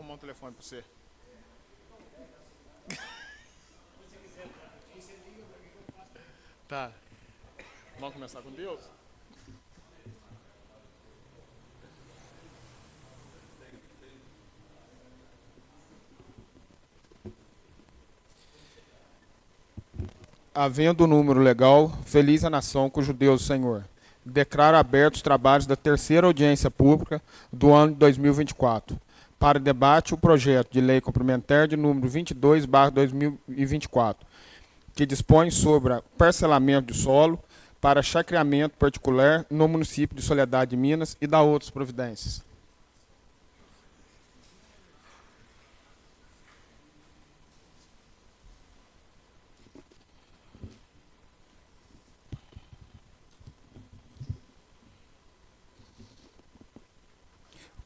arrumar um telefone para você. Tá. Vamos começar com Deus? Havendo o número legal, feliz a nação cujo Deus o Senhor. Declaro abertos os trabalhos da terceira audiência pública do ano de 2024. Para debate, o projeto de lei complementar de número 22/2024, que dispõe sobre o parcelamento de solo para chacreamento particular no município de Soledade de Minas e da outras providências.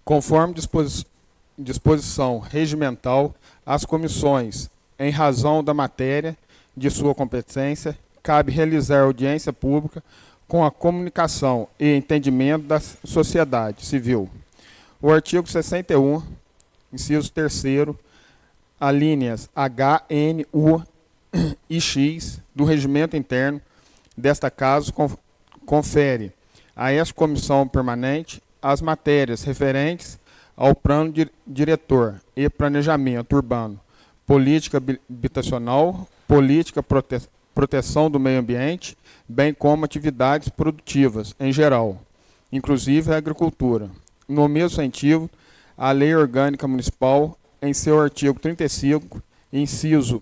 Conforme disposição regimental, as comissões, em razão da matéria de sua competência, cabe realizar audiência pública com a comunicação e entendimento da sociedade civil. O artigo 61, inciso 3º, alíneas H, N, U e X do regimento interno desta casa confere a esta comissão permanente as matérias referentes ao plano diretor e planejamento urbano, política habitacional, política proteção do meio ambiente, bem como atividades produtivas em geral, inclusive a agricultura. No mesmo sentido, a Lei Orgânica Municipal, em seu artigo 35, inciso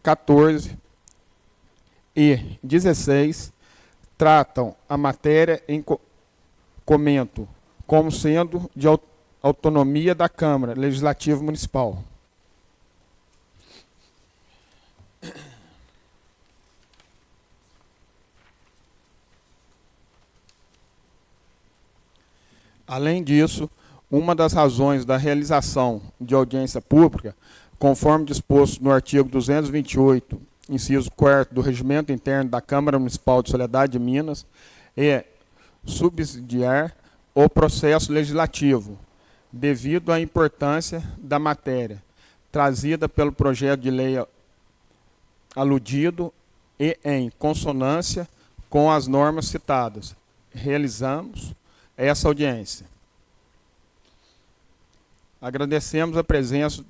14 e 16, tratam a matéria em comento como sendo de autonomia da Câmara Legislativa Municipal. Além disso, uma das razões da realização de audiência pública, conforme disposto no artigo 228, inciso 4º do Regimento Interno da Câmara Municipal de Soledade de Minas, é subsidiar o processo legislativo, devido à importância da matéria trazida pelo projeto de lei aludido e em consonância com as normas citadas. Realizamos essa audiência. Agradecemos a presença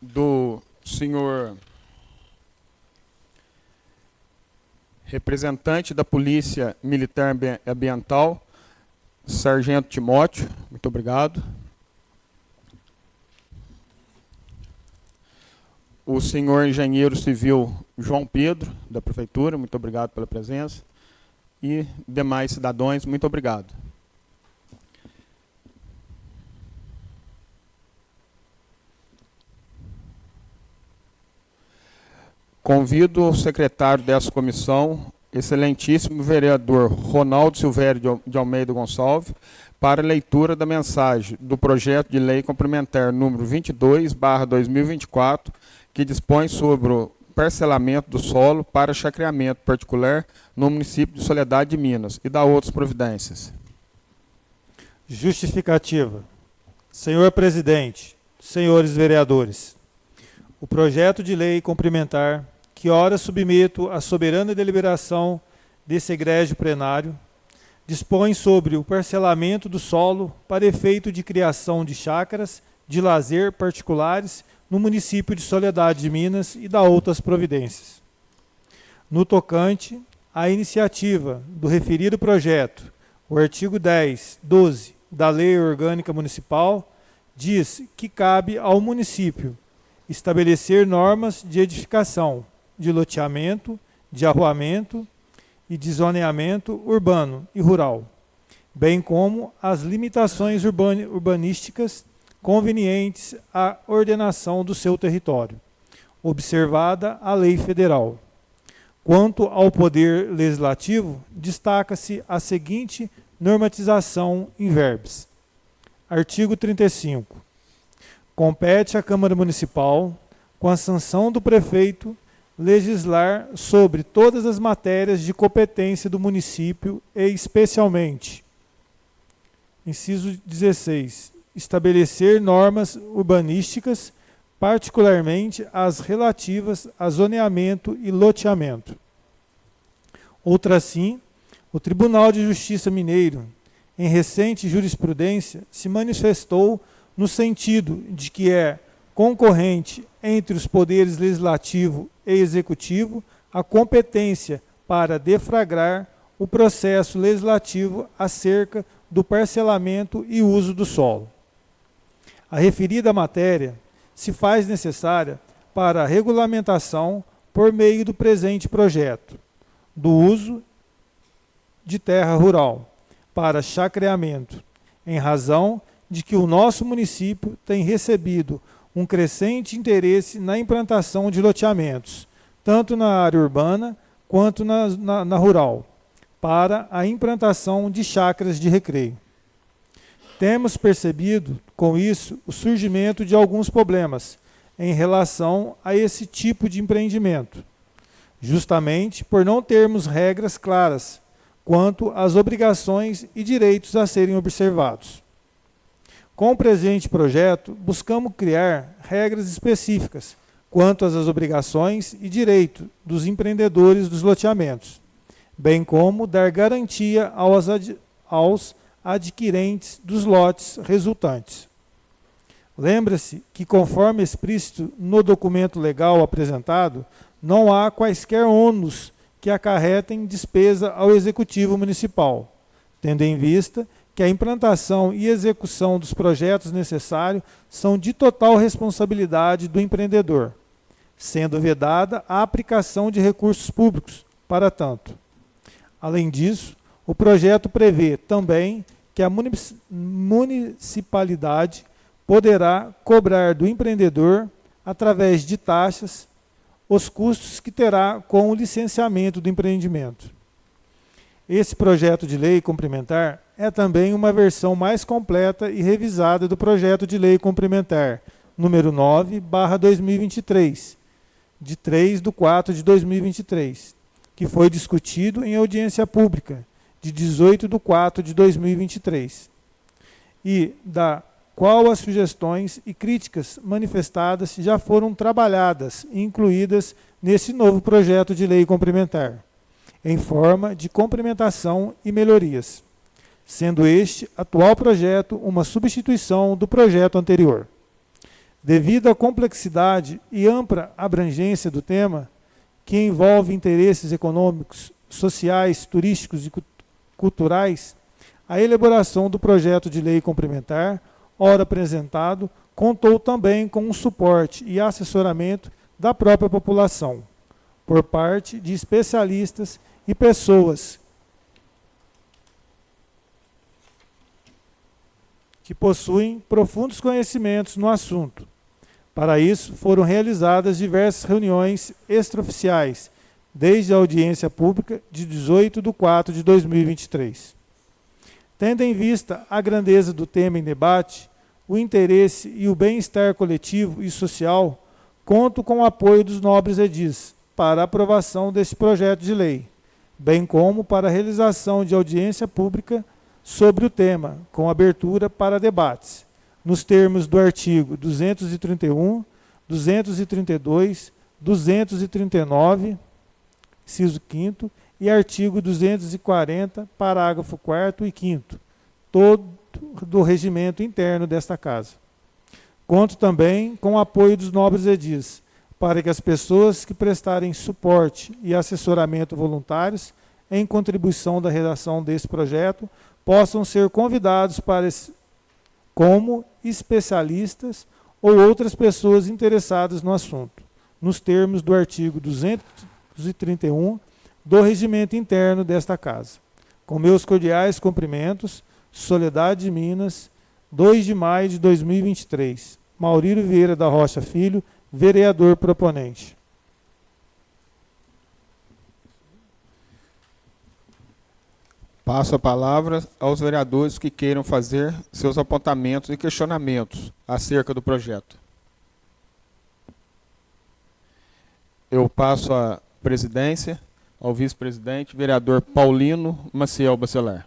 do senhor representante da Polícia Militar Ambiental, Sargento Timóteo, muito obrigado. O senhor engenheiro civil João Pedro, da Prefeitura, muito obrigado pela presença. E demais cidadãos, muito obrigado. Convido o secretário dessa comissão, excelentíssimo vereador Ronaldo Silvério de Almeida Gonçalves, para a leitura da mensagem do projeto de lei complementar número 22/2024, que dispõe sobre o parcelamento do solo para chacreamento particular no município de Soledade de Minas e da outras providências. Justificativa. Senhor presidente, senhores vereadores, o projeto de lei complementar, que ora submeto à soberana deliberação desse egrégio plenário, dispõe sobre o parcelamento do solo para efeito de criação de chácaras de lazer particulares no município de Soledade de Minas e da outras providências. No tocante à iniciativa do referido projeto, o artigo 10, 12 da Lei Orgânica Municipal diz que cabe ao município estabelecer normas de edificação, de loteamento, de arruamento e de zoneamento urbano e rural, bem como as limitações urbanísticas convenientes à ordenação do seu território, observada a lei federal. Quanto ao poder legislativo, destaca-se a seguinte normatização em verbis. Artigo 35. Compete à Câmara Municipal, com a sanção do prefeito, legislar sobre todas as matérias de competência do município e especialmente, inciso 16, estabelecer normas urbanísticas, particularmente as relativas a zoneamento e loteamento. Outrassim, o Tribunal de Justiça Mineiro, em recente jurisprudência, se manifestou no sentido de que é concorrente entre os poderes legislativo e executivo a competência para deflagrar o processo legislativo acerca do parcelamento e uso do solo. A referida matéria se faz necessária para a regulamentação, por meio do presente projeto, do uso de terra rural para chacreamento, em razão de que o nosso município tem recebido um crescente interesse na implantação de loteamentos, tanto na área urbana quanto na rural, para a implantação de chácaras de recreio. Temos percebido, com isso, o surgimento de alguns problemas em relação a esse tipo de empreendimento, justamente por não termos regras claras quanto às obrigações e direitos a serem observados. Com o presente projeto, buscamos criar regras específicas quanto às obrigações e direitos dos empreendedores dos loteamentos, bem como dar garantia aos adquirentes dos lotes resultantes. Lembra-se que, conforme explícito no documento legal apresentado, não há quaisquer ônus que acarretem despesa ao Executivo Municipal, tendo em vista que a implantação e execução dos projetos necessários são de total responsabilidade do empreendedor, sendo vedada a aplicação de recursos públicos para tanto. Além disso, o projeto prevê também que a municipalidade poderá cobrar do empreendedor, através de taxas, os custos que terá com o licenciamento do empreendimento. Esse projeto de lei complementar é também uma versão mais completa e revisada do projeto de lei complementar número 9/2023, de 3/4/2023, que foi discutido em audiência pública de 18/4/2023, e da qual as sugestões e críticas manifestadas já foram trabalhadas e incluídas nesse novo projeto de lei complementar, em forma de complementação e melhorias, sendo este atual projeto uma substituição do projeto anterior. Devido à complexidade e ampla abrangência do tema, que envolve interesses econômicos, sociais, turísticos e culturais, a elaboração do projeto de lei complementar, ora apresentado, contou também com o suporte e assessoramento da própria população, por parte de especialistas e pessoas que possuem profundos conhecimentos no assunto. Para isso, foram realizadas diversas reuniões extraoficiais, desde a audiência pública de 18/4/2023. Tendo em vista a grandeza do tema em debate, o interesse e o bem-estar coletivo e social, conto com o apoio dos nobres edis para a aprovação deste projeto de lei, bem como para a realização de audiência pública sobre o tema, com abertura para debates, nos termos do artigo 231, 232, 239, inciso 5º, e artigo 240, parágrafo 4º e 5º, todo do regimento interno desta Casa. Conto também com o apoio dos nobres edis, para que as pessoas que prestarem suporte e assessoramento voluntários em contribuição da redação desse projeto possam ser convidados como especialistas ou outras pessoas interessadas no assunto, nos termos do artigo 231 do regimento interno desta Casa. Com meus cordiais cumprimentos, Soledade de Minas, 2 de maio de 2023. Maurílio Vieira da Rocha Filho, vereador proponente. Passo a palavra aos vereadores que queiram fazer seus apontamentos e questionamentos acerca do projeto. Eu passo a presidência ao vice-presidente, vereador Paulino Maciel Bacelar.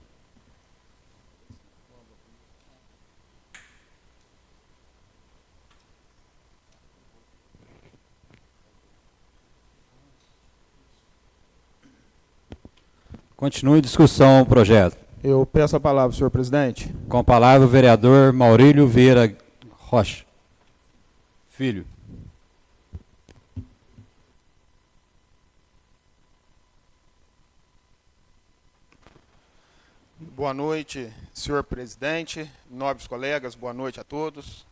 Continue discussão o projeto. Eu peço a palavra, senhor presidente. Com a palavra o vereador Maurílio Vieira Rocha Filho. Boa noite, senhor presidente, nobres colegas, boa noite a todos.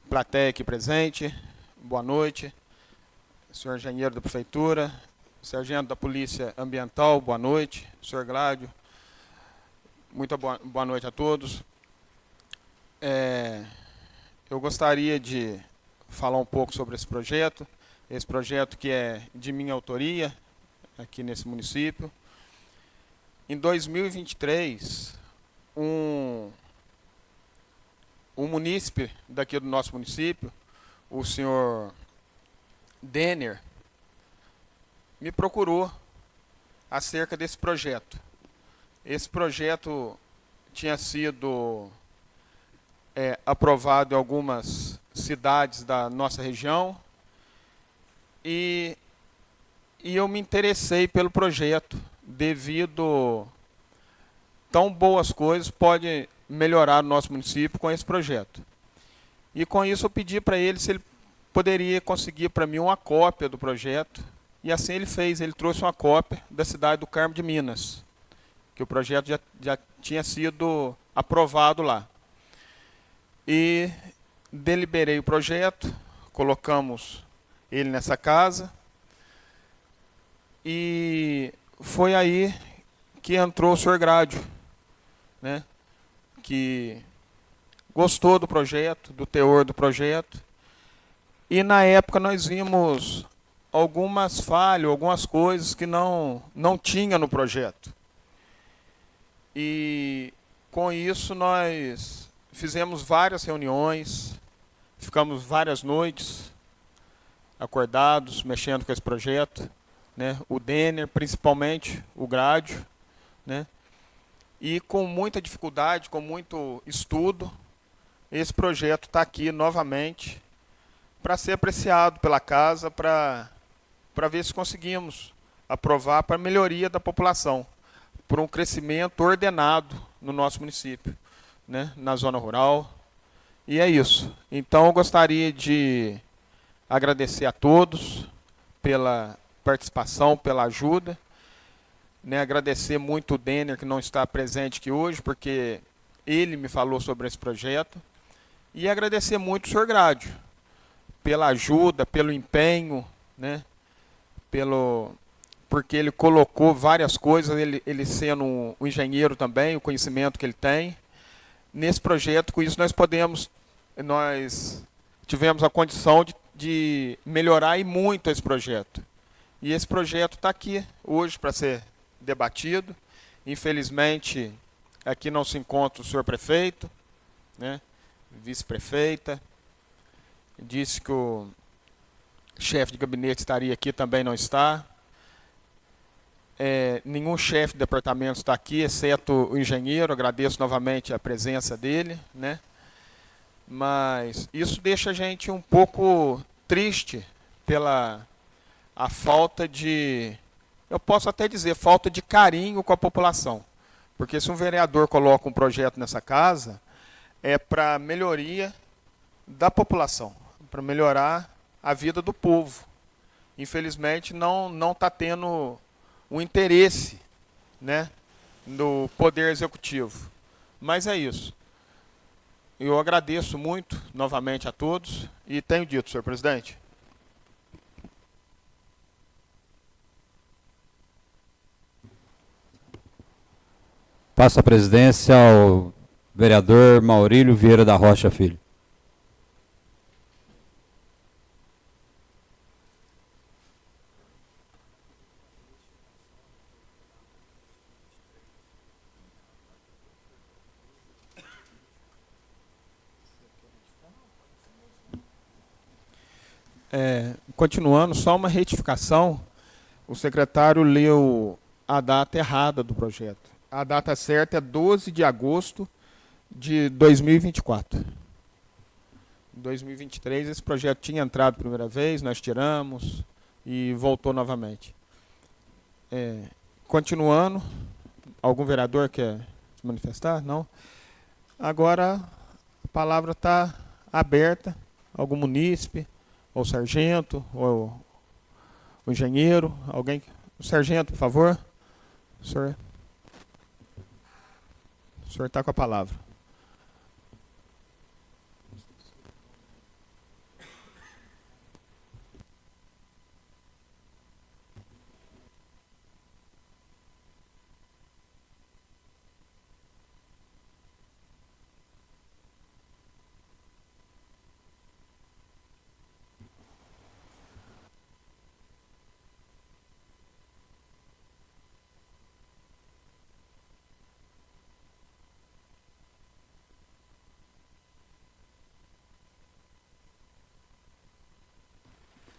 Plateia aqui presente, boa noite. Senhor engenheiro da prefeitura, sargento da Polícia Ambiental, boa noite. Senhor Gládio, muito boa noite a todos. Eu gostaria de falar um pouco sobre esse projeto que é de minha autoria aqui nesse município. Em 2023, um munícipe daqui do nosso município, o senhor Denner, me procurou acerca desse projeto. Esse projeto tinha sido aprovado em algumas cidades da nossa região e eu me interessei pelo projeto devido tão boas coisas pode melhorar o nosso município com esse projeto. E com isso eu pedi para ele se ele poderia conseguir para mim uma cópia do projeto. E assim ele fez, ele trouxe uma cópia da cidade do Carmo de Minas, que o projeto já tinha sido aprovado lá. E deliberei o projeto, colocamos ele nessa casa e foi aí que entrou o senhor Gládio, né, que gostou do projeto, do teor do projeto. E na época nós vimos algumas falhas, algumas coisas que não tinha no projeto. E com isso nós fizemos várias reuniões, ficamos várias noites acordados, mexendo com esse projeto, né? O Denner, principalmente, o Gládio, né? E com muita dificuldade, com muito estudo, esse projeto está aqui novamente para ser apreciado pela casa, para ver se conseguimos aprovar para a melhoria da população, por um crescimento ordenado no nosso município, né? Na zona rural. E é isso. Então eu gostaria de agradecer a todos pela participação, pela ajuda, né? Agradecer muito o Denner, que não está presente aqui hoje, porque ele me falou sobre esse projeto. E agradecer muito o senhor Gládio, pela ajuda, pelo empenho, né? Porque ele colocou várias coisas, ele sendo um engenheiro também, o conhecimento que ele tem, nesse projeto. Com isso nós tivemos a condição de melhorar e muito esse projeto. E esse projeto está aqui hoje para ser debatido. Infelizmente, aqui não se encontra o senhor prefeito, né? Vice-prefeita. Disse que o chefe de gabinete estaria aqui, também não está. Nenhum chefe de departamento está aqui, exceto o engenheiro. Agradeço novamente a presença dele, né? Mas isso deixa a gente um pouco triste pela a falta de, eu posso até dizer, falta de carinho com a população. Porque se um vereador coloca um projeto nessa casa, é para melhoria da população, para melhorar a vida do povo. Infelizmente não está tendo um interesse, né, no Poder Executivo. Mas é isso. Eu agradeço muito novamente a todos e tenho dito, senhor presidente. Passa a presidência ao vereador Maurílio Vieira da Rocha Filho. Continuando, só uma retificação. O secretário leu a data errada do projeto. A data certa é 12 de agosto de 2024. Em 2023, esse projeto tinha entrado a primeira vez, nós tiramos e voltou novamente. Continuando, algum vereador quer se manifestar? Não? Agora a palavra está aberta. Algum munícipe, ou sargento, ou o engenheiro, alguém. O sargento, por favor. O senhor está com a palavra.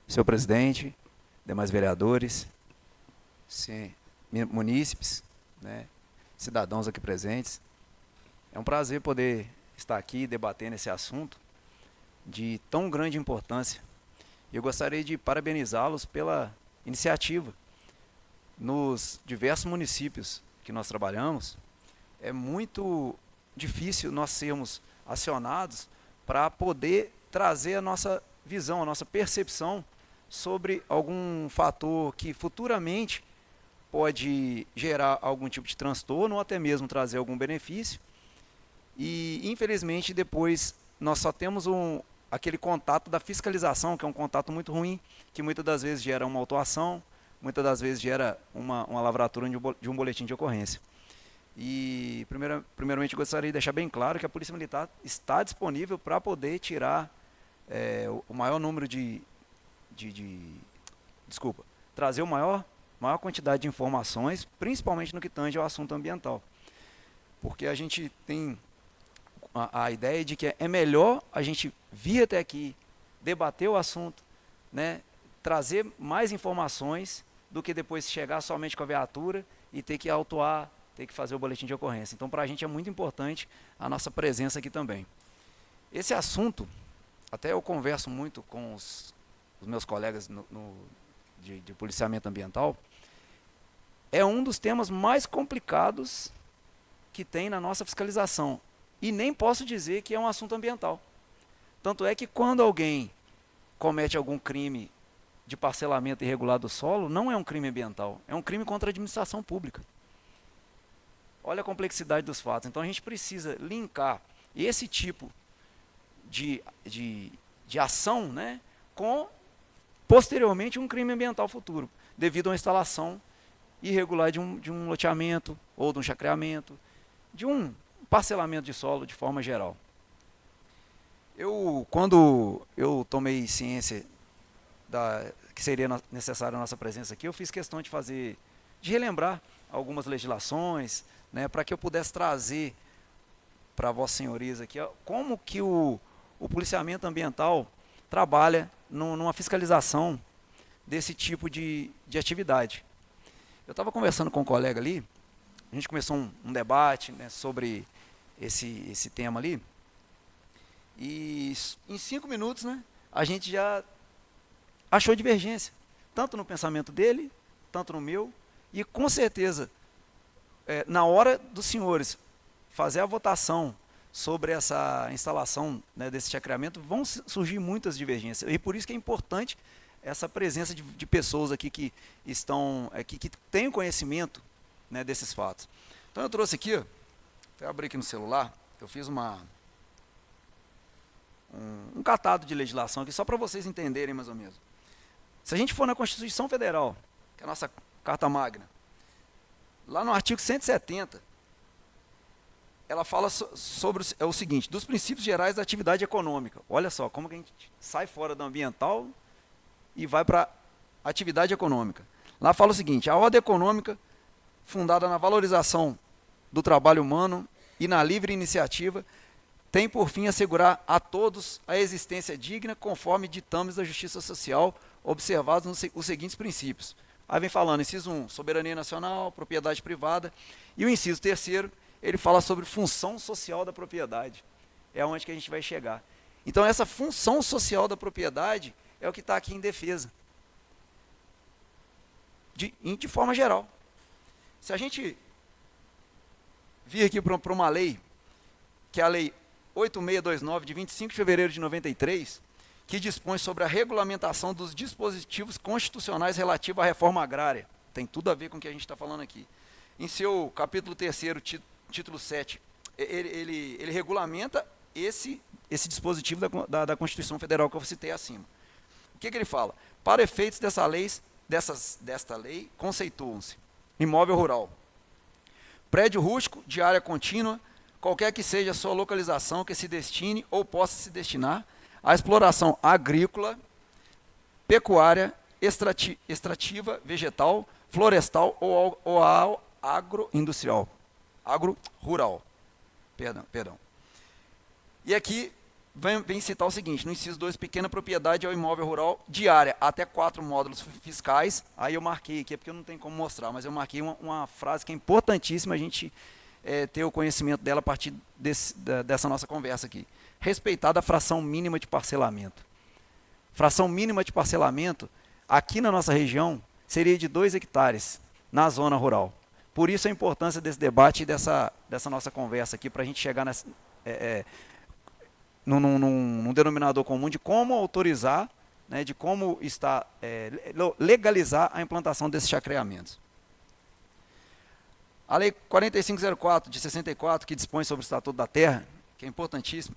Senhor presidente, demais vereadores, munícipes, né, cidadãos aqui presentes, é um prazer poder estar aqui debatendo esse assunto de tão grande importância. Eu gostaria de parabenizá-los pela iniciativa. Nos diversos municípios que nós trabalhamos, é muito difícil nós sermos acionados para poder trazer a nossa visão, a nossa percepção sobre algum fator que futuramente pode gerar algum tipo de transtorno ou até mesmo trazer algum benefício. E, infelizmente, depois nós só temos aquele contato da fiscalização, que é um contato muito ruim, que muitas das vezes gera uma autuação, muitas das vezes gera uma lavratura de um boletim de ocorrência. E, primeiramente, gostaria de deixar bem claro que a Polícia Militar está disponível para poder tirar o maior número trazer a maior quantidade de informações, principalmente no que tange ao assunto ambiental. Porque a gente tem a ideia de que é melhor a gente vir até aqui, debater o assunto, né, trazer mais informações, do que depois chegar somente com a viatura e ter que autuar, ter que fazer o boletim de ocorrência. Então, para a gente é muito importante a nossa presença aqui também. Esse assunto, até eu converso muito com os meus colegas de policiamento ambiental, é um dos temas mais complicados que tem na nossa fiscalização. E nem posso dizer que é um assunto ambiental. Tanto é que quando alguém comete algum crime de parcelamento irregular do solo, não é um crime ambiental, é um crime contra a administração pública. Olha a complexidade dos fatos. Então a gente precisa linkar esse tipo de ação, né, com, posteriormente, um crime ambiental futuro, devido a uma instalação irregular de um loteamento, ou de um chacreamento, de um parcelamento de solo de forma geral. Quando eu tomei ciência que seria necessária a nossa presença aqui, eu fiz questão de relembrar algumas legislações, né, para que eu pudesse trazer para vossas senhorias aqui como que o policiamento ambiental trabalha numa fiscalização desse tipo de atividade. Eu estava conversando com um colega ali, a gente começou um debate, né, sobre esse tema ali, e em 5 minutos, né, a gente já achou divergência, tanto no pensamento dele, tanto no meu, e com certeza, na hora dos senhores fazer a votação sobre essa instalação, né, desse chacreamento, vão surgir muitas divergências, e por isso que é importante essa presença de pessoas aqui que estão aqui, que têm conhecimento, né, desses fatos. Então eu trouxe aqui, eu abri aqui no celular, eu fiz um catado de legislação aqui, só para vocês entenderem mais ou menos. Se a gente for na Constituição Federal, que é a nossa Carta Magna, lá no artigo 170, ela fala sobre o seguinte: dos princípios gerais da atividade econômica. Olha só, como que a gente sai fora do ambiental e vai para a atividade econômica. Lá fala o seguinte: a ordem econômica, fundada na valorização do trabalho humano e na livre iniciativa, tem por fim assegurar a todos a existência digna conforme ditames da justiça social, observados os seguintes princípios. Aí vem falando, inciso 1, soberania nacional, propriedade privada, e o inciso 3º, ele fala sobre função social da propriedade. É onde que a gente vai chegar. Então essa função social da propriedade é o que está aqui em defesa, de forma geral. Se a gente vir aqui para uma lei, que é a Lei 8629, de 25 de fevereiro de 93, que dispõe sobre a regulamentação dos dispositivos constitucionais relativos à reforma agrária. Tem tudo a ver com o que a gente está falando aqui. Em seu capítulo 3º, título 7, ele regulamenta esse dispositivo da Constituição Federal que eu citei acima. O que ele fala? Para efeitos desta lei, conceituam-se imóvel rural, prédio rústico de área contínua, qualquer que seja a sua localização, que se destine ou possa se destinar à exploração agrícola, pecuária, extrativa, vegetal, florestal ou agroindustrial. Agro-rural. Perdão. E aqui vem citar o seguinte, no inciso 2, pequena propriedade é o imóvel rural de área até 4 módulos fiscais. Aí eu marquei aqui, é porque não tem como mostrar, mas eu marquei uma frase que é importantíssima a gente ter o conhecimento dela a partir dessa nossa conversa aqui. Respeitada a fração mínima de parcelamento. Fração mínima de parcelamento, aqui na nossa região, seria de 2 hectares na zona rural. Por isso a importância desse debate e dessa nossa conversa aqui, para a gente chegar num denominador comum de como autorizar, né, de como legalizar a implantação desses chacreamentos. A Lei 4504, de 64, que dispõe sobre o Estatuto da Terra, que é importantíssimo,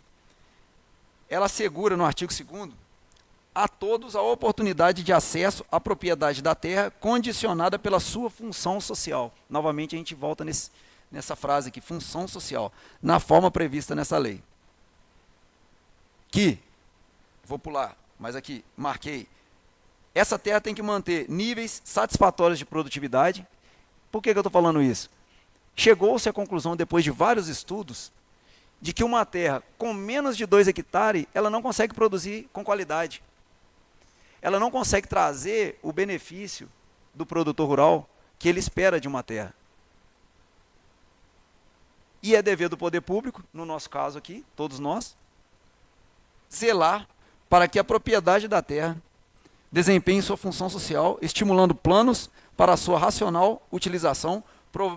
ela assegura, no artigo 2º, a todos a oportunidade de acesso à propriedade da terra condicionada pela sua função social. Novamente, a gente volta nessa frase aqui, função social, na forma prevista nessa lei. Vou pular, mas aqui, marquei, essa terra tem que manter níveis satisfatórios de produtividade. Por que eu estou falando isso? Chegou-se à conclusão, depois de vários estudos, de que uma terra com menos de 2 hectares, ela não consegue produzir com qualidade. Ela não consegue trazer o benefício do produtor rural que ele espera de uma terra. E é dever do poder público, no nosso caso aqui, todos nós, zelar para que a propriedade da terra desempenhe sua função social, estimulando planos para a sua racional utilização,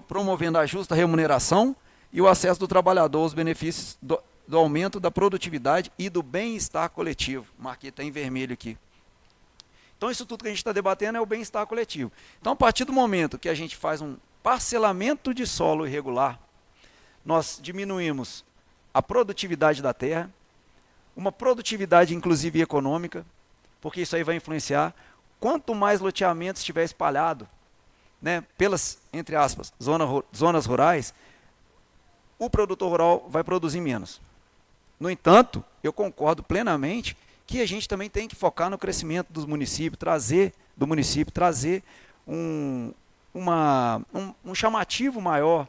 promovendo a justa remuneração e o acesso do trabalhador aos benefícios do aumento da produtividade e do bem-estar coletivo. Marquei, está em vermelho aqui. Então, isso tudo que a gente está debatendo é o bem-estar coletivo. Então, a partir do momento que a gente faz um parcelamento de solo irregular, nós diminuímos a produtividade da terra, uma produtividade, inclusive, econômica, porque isso aí vai influenciar. Quanto mais loteamento estiver espalhado, né, pelas, entre aspas, zonas rurais, o produtor rural vai produzir menos. No entanto, eu concordo plenamente que a gente também tem que focar no crescimento dos municípios, trazer um chamativo maior,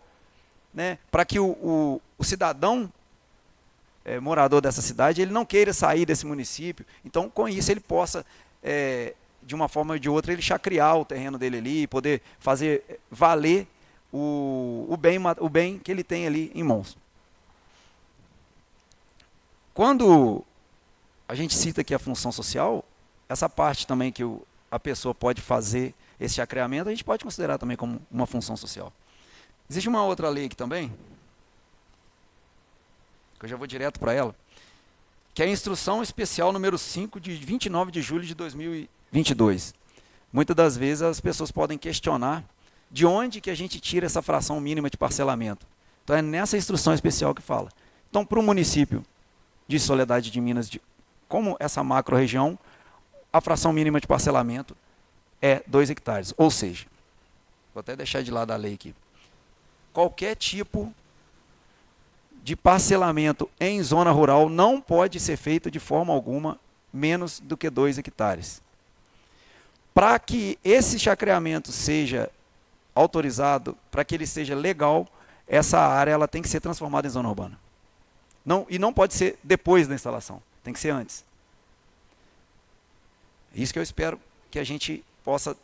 né, para que o cidadão morador dessa cidade, ele não queira sair desse município. Então, com isso, ele possa, de uma forma ou de outra, ele chacrear o terreno dele ali, poder fazer valer o bem que ele tem ali em mãos. Quando a gente cita aqui a função social, essa parte também que a pessoa pode fazer esse chacreamento, a gente pode considerar também como uma função social. Existe uma outra lei aqui também, que eu já vou direto para ela, que é a Instrução Especial número 5, de 29 de julho de 2022. Muitas das vezes as pessoas podem questionar de onde que a gente tira essa fração mínima de parcelamento. Então é nessa instrução especial que fala. Então, para o município de Soledade de Minas, como essa macro-região, a fração mínima de parcelamento é 2 hectares. Ou seja, vou até deixar de lado a lei aqui. Qualquer tipo de parcelamento em zona rural não pode ser feito de forma alguma menos do que 2 hectares. Para que esse chacreamento seja autorizado, para que ele seja legal, essa área ela tem que ser transformada em zona urbana. E não pode ser depois da instalação, tem que ser antes. Isso que eu espero que a gente possa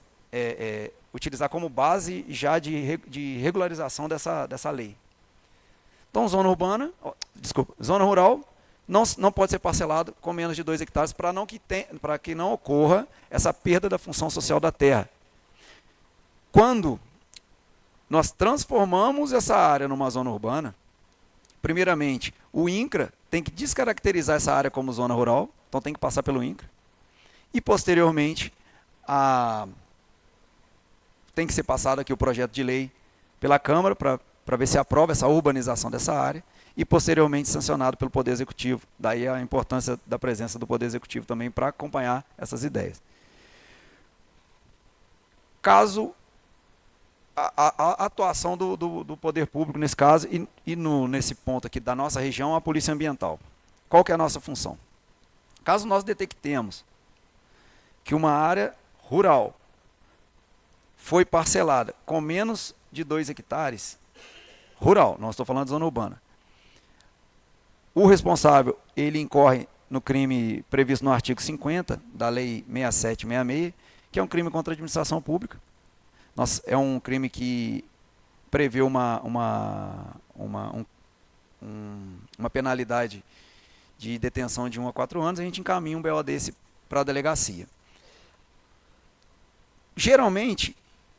utilizar como base já de regularização dessa lei. Então, zona rural não pode ser parcelado com menos de 2 hectares para que não ocorra essa perda da função social da terra. Quando nós transformamos essa área numa zona urbana, primeiramente, o INCRA tem que descaracterizar essa área como zona rural, então tem que passar pelo INCRA, e posteriormente tem que ser passado aqui o projeto de lei pela Câmara para ver se aprova essa urbanização dessa área, e posteriormente sancionado pelo Poder Executivo. Daí a importância da presença do Poder Executivo também para acompanhar essas ideias. Caso a atuação do poder público nesse caso nesse ponto aqui da nossa região, a Polícia Ambiental. Qual que é a nossa função? Caso nós detectemos que uma área rural foi parcelada com menos de 2 hectares, rural, não estou falando de zona urbana, o responsável, ele incorre no crime previsto no artigo 50 da Lei 6766, que é um crime contra a administração pública. É um crime que prevê uma penalidade de detenção de 1 a 4 anos, a gente encaminha um BO desse para a delegacia. Geralmente,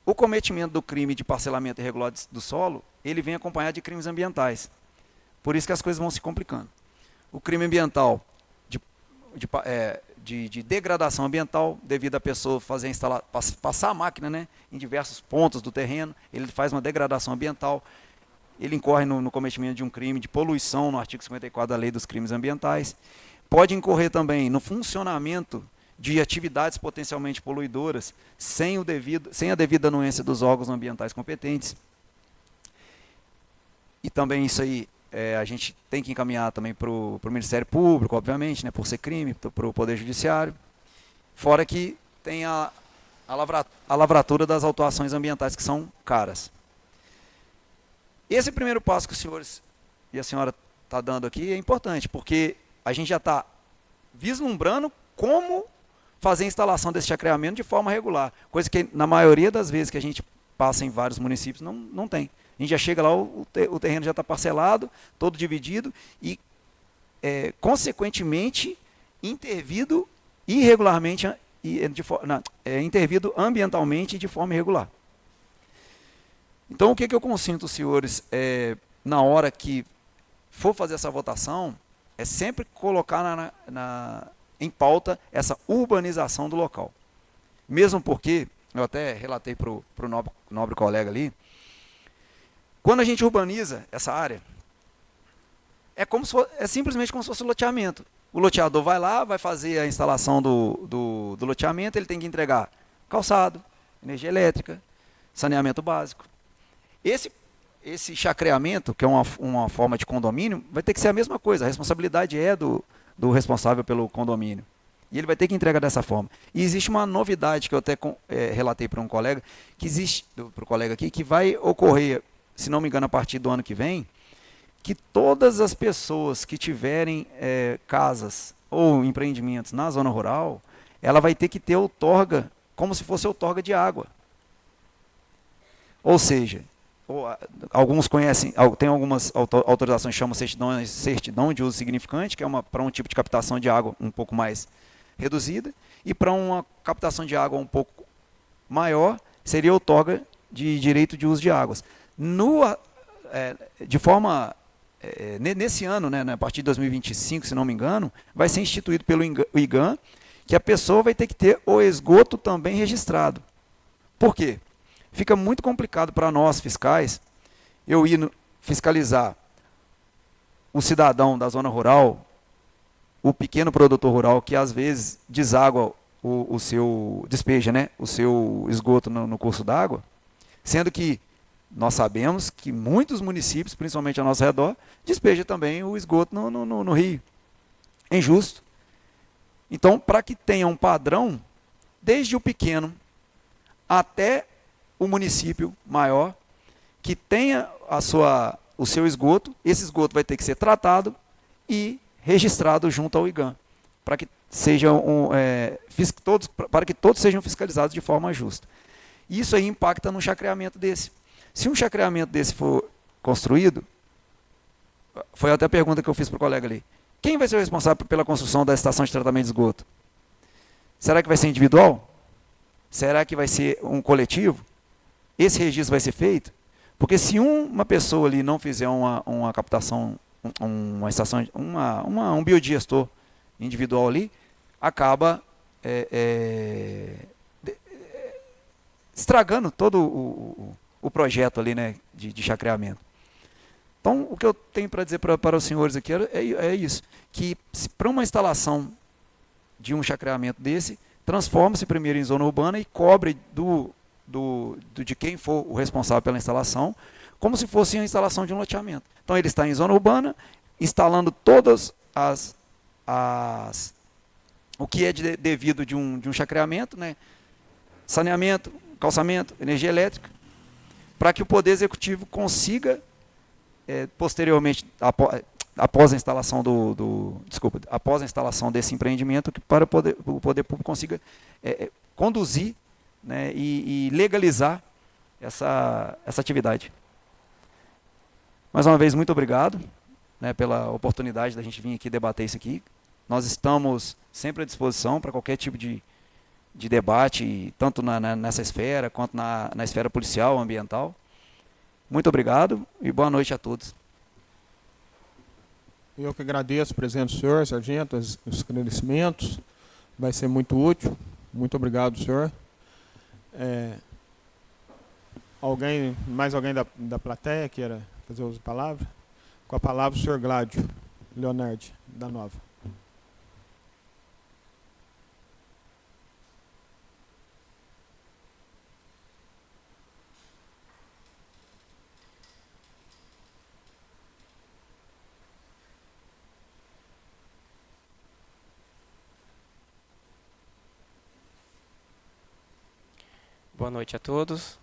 o cometimento do crime de parcelamento irregular do solo, ele vem acompanhado de crimes ambientais. Por isso que as coisas vão se complicando. O crime ambiental de degradação ambiental, devido à pessoa passar a máquina, né, em diversos pontos do terreno, ele faz uma degradação ambiental, ele incorre no cometimento de um crime de poluição, no artigo 54 da Lei dos Crimes Ambientais. Pode incorrer também no funcionamento de atividades potencialmente poluidoras, sem a devida anuência dos órgãos ambientais competentes. E também isso aí, a gente tem que encaminhar também para o Ministério Público, obviamente, né, por ser crime, para o Poder Judiciário. Fora que tem a lavratura das autuações ambientais, que são caras. Esse primeiro passo que os senhores e a senhora está dando aqui é importante, porque a gente já está vislumbrando como fazer a instalação desse chacreamento de forma regular, coisa que na maioria das vezes que a gente passa em vários municípios não tem. A gente já chega lá, o terreno já está parcelado, todo dividido e, consequentemente, intervido irregularmente, intervido ambientalmente de forma irregular. Então, o que eu consinto os senhores, na hora que for fazer essa votação, é sempre colocar em pauta essa urbanização do local. Mesmo porque, eu até relatei para o nobre colega ali, quando a gente urbaniza essa área, é simplesmente como se fosse loteamento. O loteador vai lá, vai fazer a instalação do loteamento, ele tem que entregar calçado, energia elétrica, saneamento básico. Esse chacreamento, que é uma forma de condomínio, vai ter que ser a mesma coisa. A responsabilidade é do responsável pelo condomínio. E ele vai ter que entregar dessa forma. E existe uma novidade que eu até relatei para um colega, para o colega aqui, que vai ocorrer, se não me engano, a partir do ano que vem, que todas as pessoas que tiverem casas ou empreendimentos na zona rural, ela vai ter que ter outorga, como se fosse outorga de água. Ou seja, alguns conhecem, tem algumas autorizações que chamam certidão de uso significante, que é para um tipo de captação de água um pouco mais reduzida, e para uma captação de água um pouco maior, seria outorga de direito de uso de águas. Nesse ano, né, a partir de 2025, se não me engano, vai ser instituído pelo IGAM, que a pessoa vai ter que ter o esgoto também registrado. Por quê? Fica muito complicado para nós, fiscais, eu ir fiscalizar o cidadão da zona rural, o pequeno produtor rural, que às vezes deságua despeja, né, o seu esgoto no curso d'água, sendo que nós sabemos que muitos municípios, principalmente ao nosso redor, despejam também o esgoto no rio. É injusto. Então, para que tenha um padrão, desde o pequeno até o município maior, que tenha o seu esgoto, esse esgoto vai ter que ser tratado e registrado junto ao IGAM, para que todos sejam fiscalizados de forma justa. Isso aí impacta no chacreamento desse. Se um chacreamento desse for construído, foi até a pergunta que eu fiz para o colega ali, quem vai ser o responsável pela construção da estação de tratamento de esgoto? Será que vai ser individual? Será que vai ser um coletivo? Esse registro vai ser feito? Porque se uma pessoa ali não fizer uma captação, uma estação, um biodigestor individual ali, acaba estragando todo o projeto ali, né, de chacreamento. Então, o que eu tenho para dizer para os senhores aqui é isso, que para uma instalação de um chacreamento desse, transforma-se primeiro em zona urbana e cobre de quem for o responsável pela instalação, como se fosse a instalação de um loteamento. Então, ele está em zona urbana, instalando todas o que é devido de um chacreamento, né? Saneamento, calçamento, energia elétrica, para que o Poder Executivo consiga, posteriormente, após a instalação após a instalação desse empreendimento, que para o poder público consiga conduzir, né, e legalizar essa atividade. Mais uma vez, muito obrigado, né, pela oportunidade da gente vir aqui debater isso aqui. Nós estamos sempre à disposição para qualquer tipo de debate, tanto nessa esfera, quanto na esfera policial, ambiental. Muito obrigado e boa noite a todos. Eu que agradeço a presença do senhor, sargento, os esclarecimentos. Vai ser muito útil. Muito obrigado, senhor. Mais alguém da plateia queira fazer uso da palavra? Com a palavra, o senhor Gládio Leonardo, da Nova. Boa noite a todos,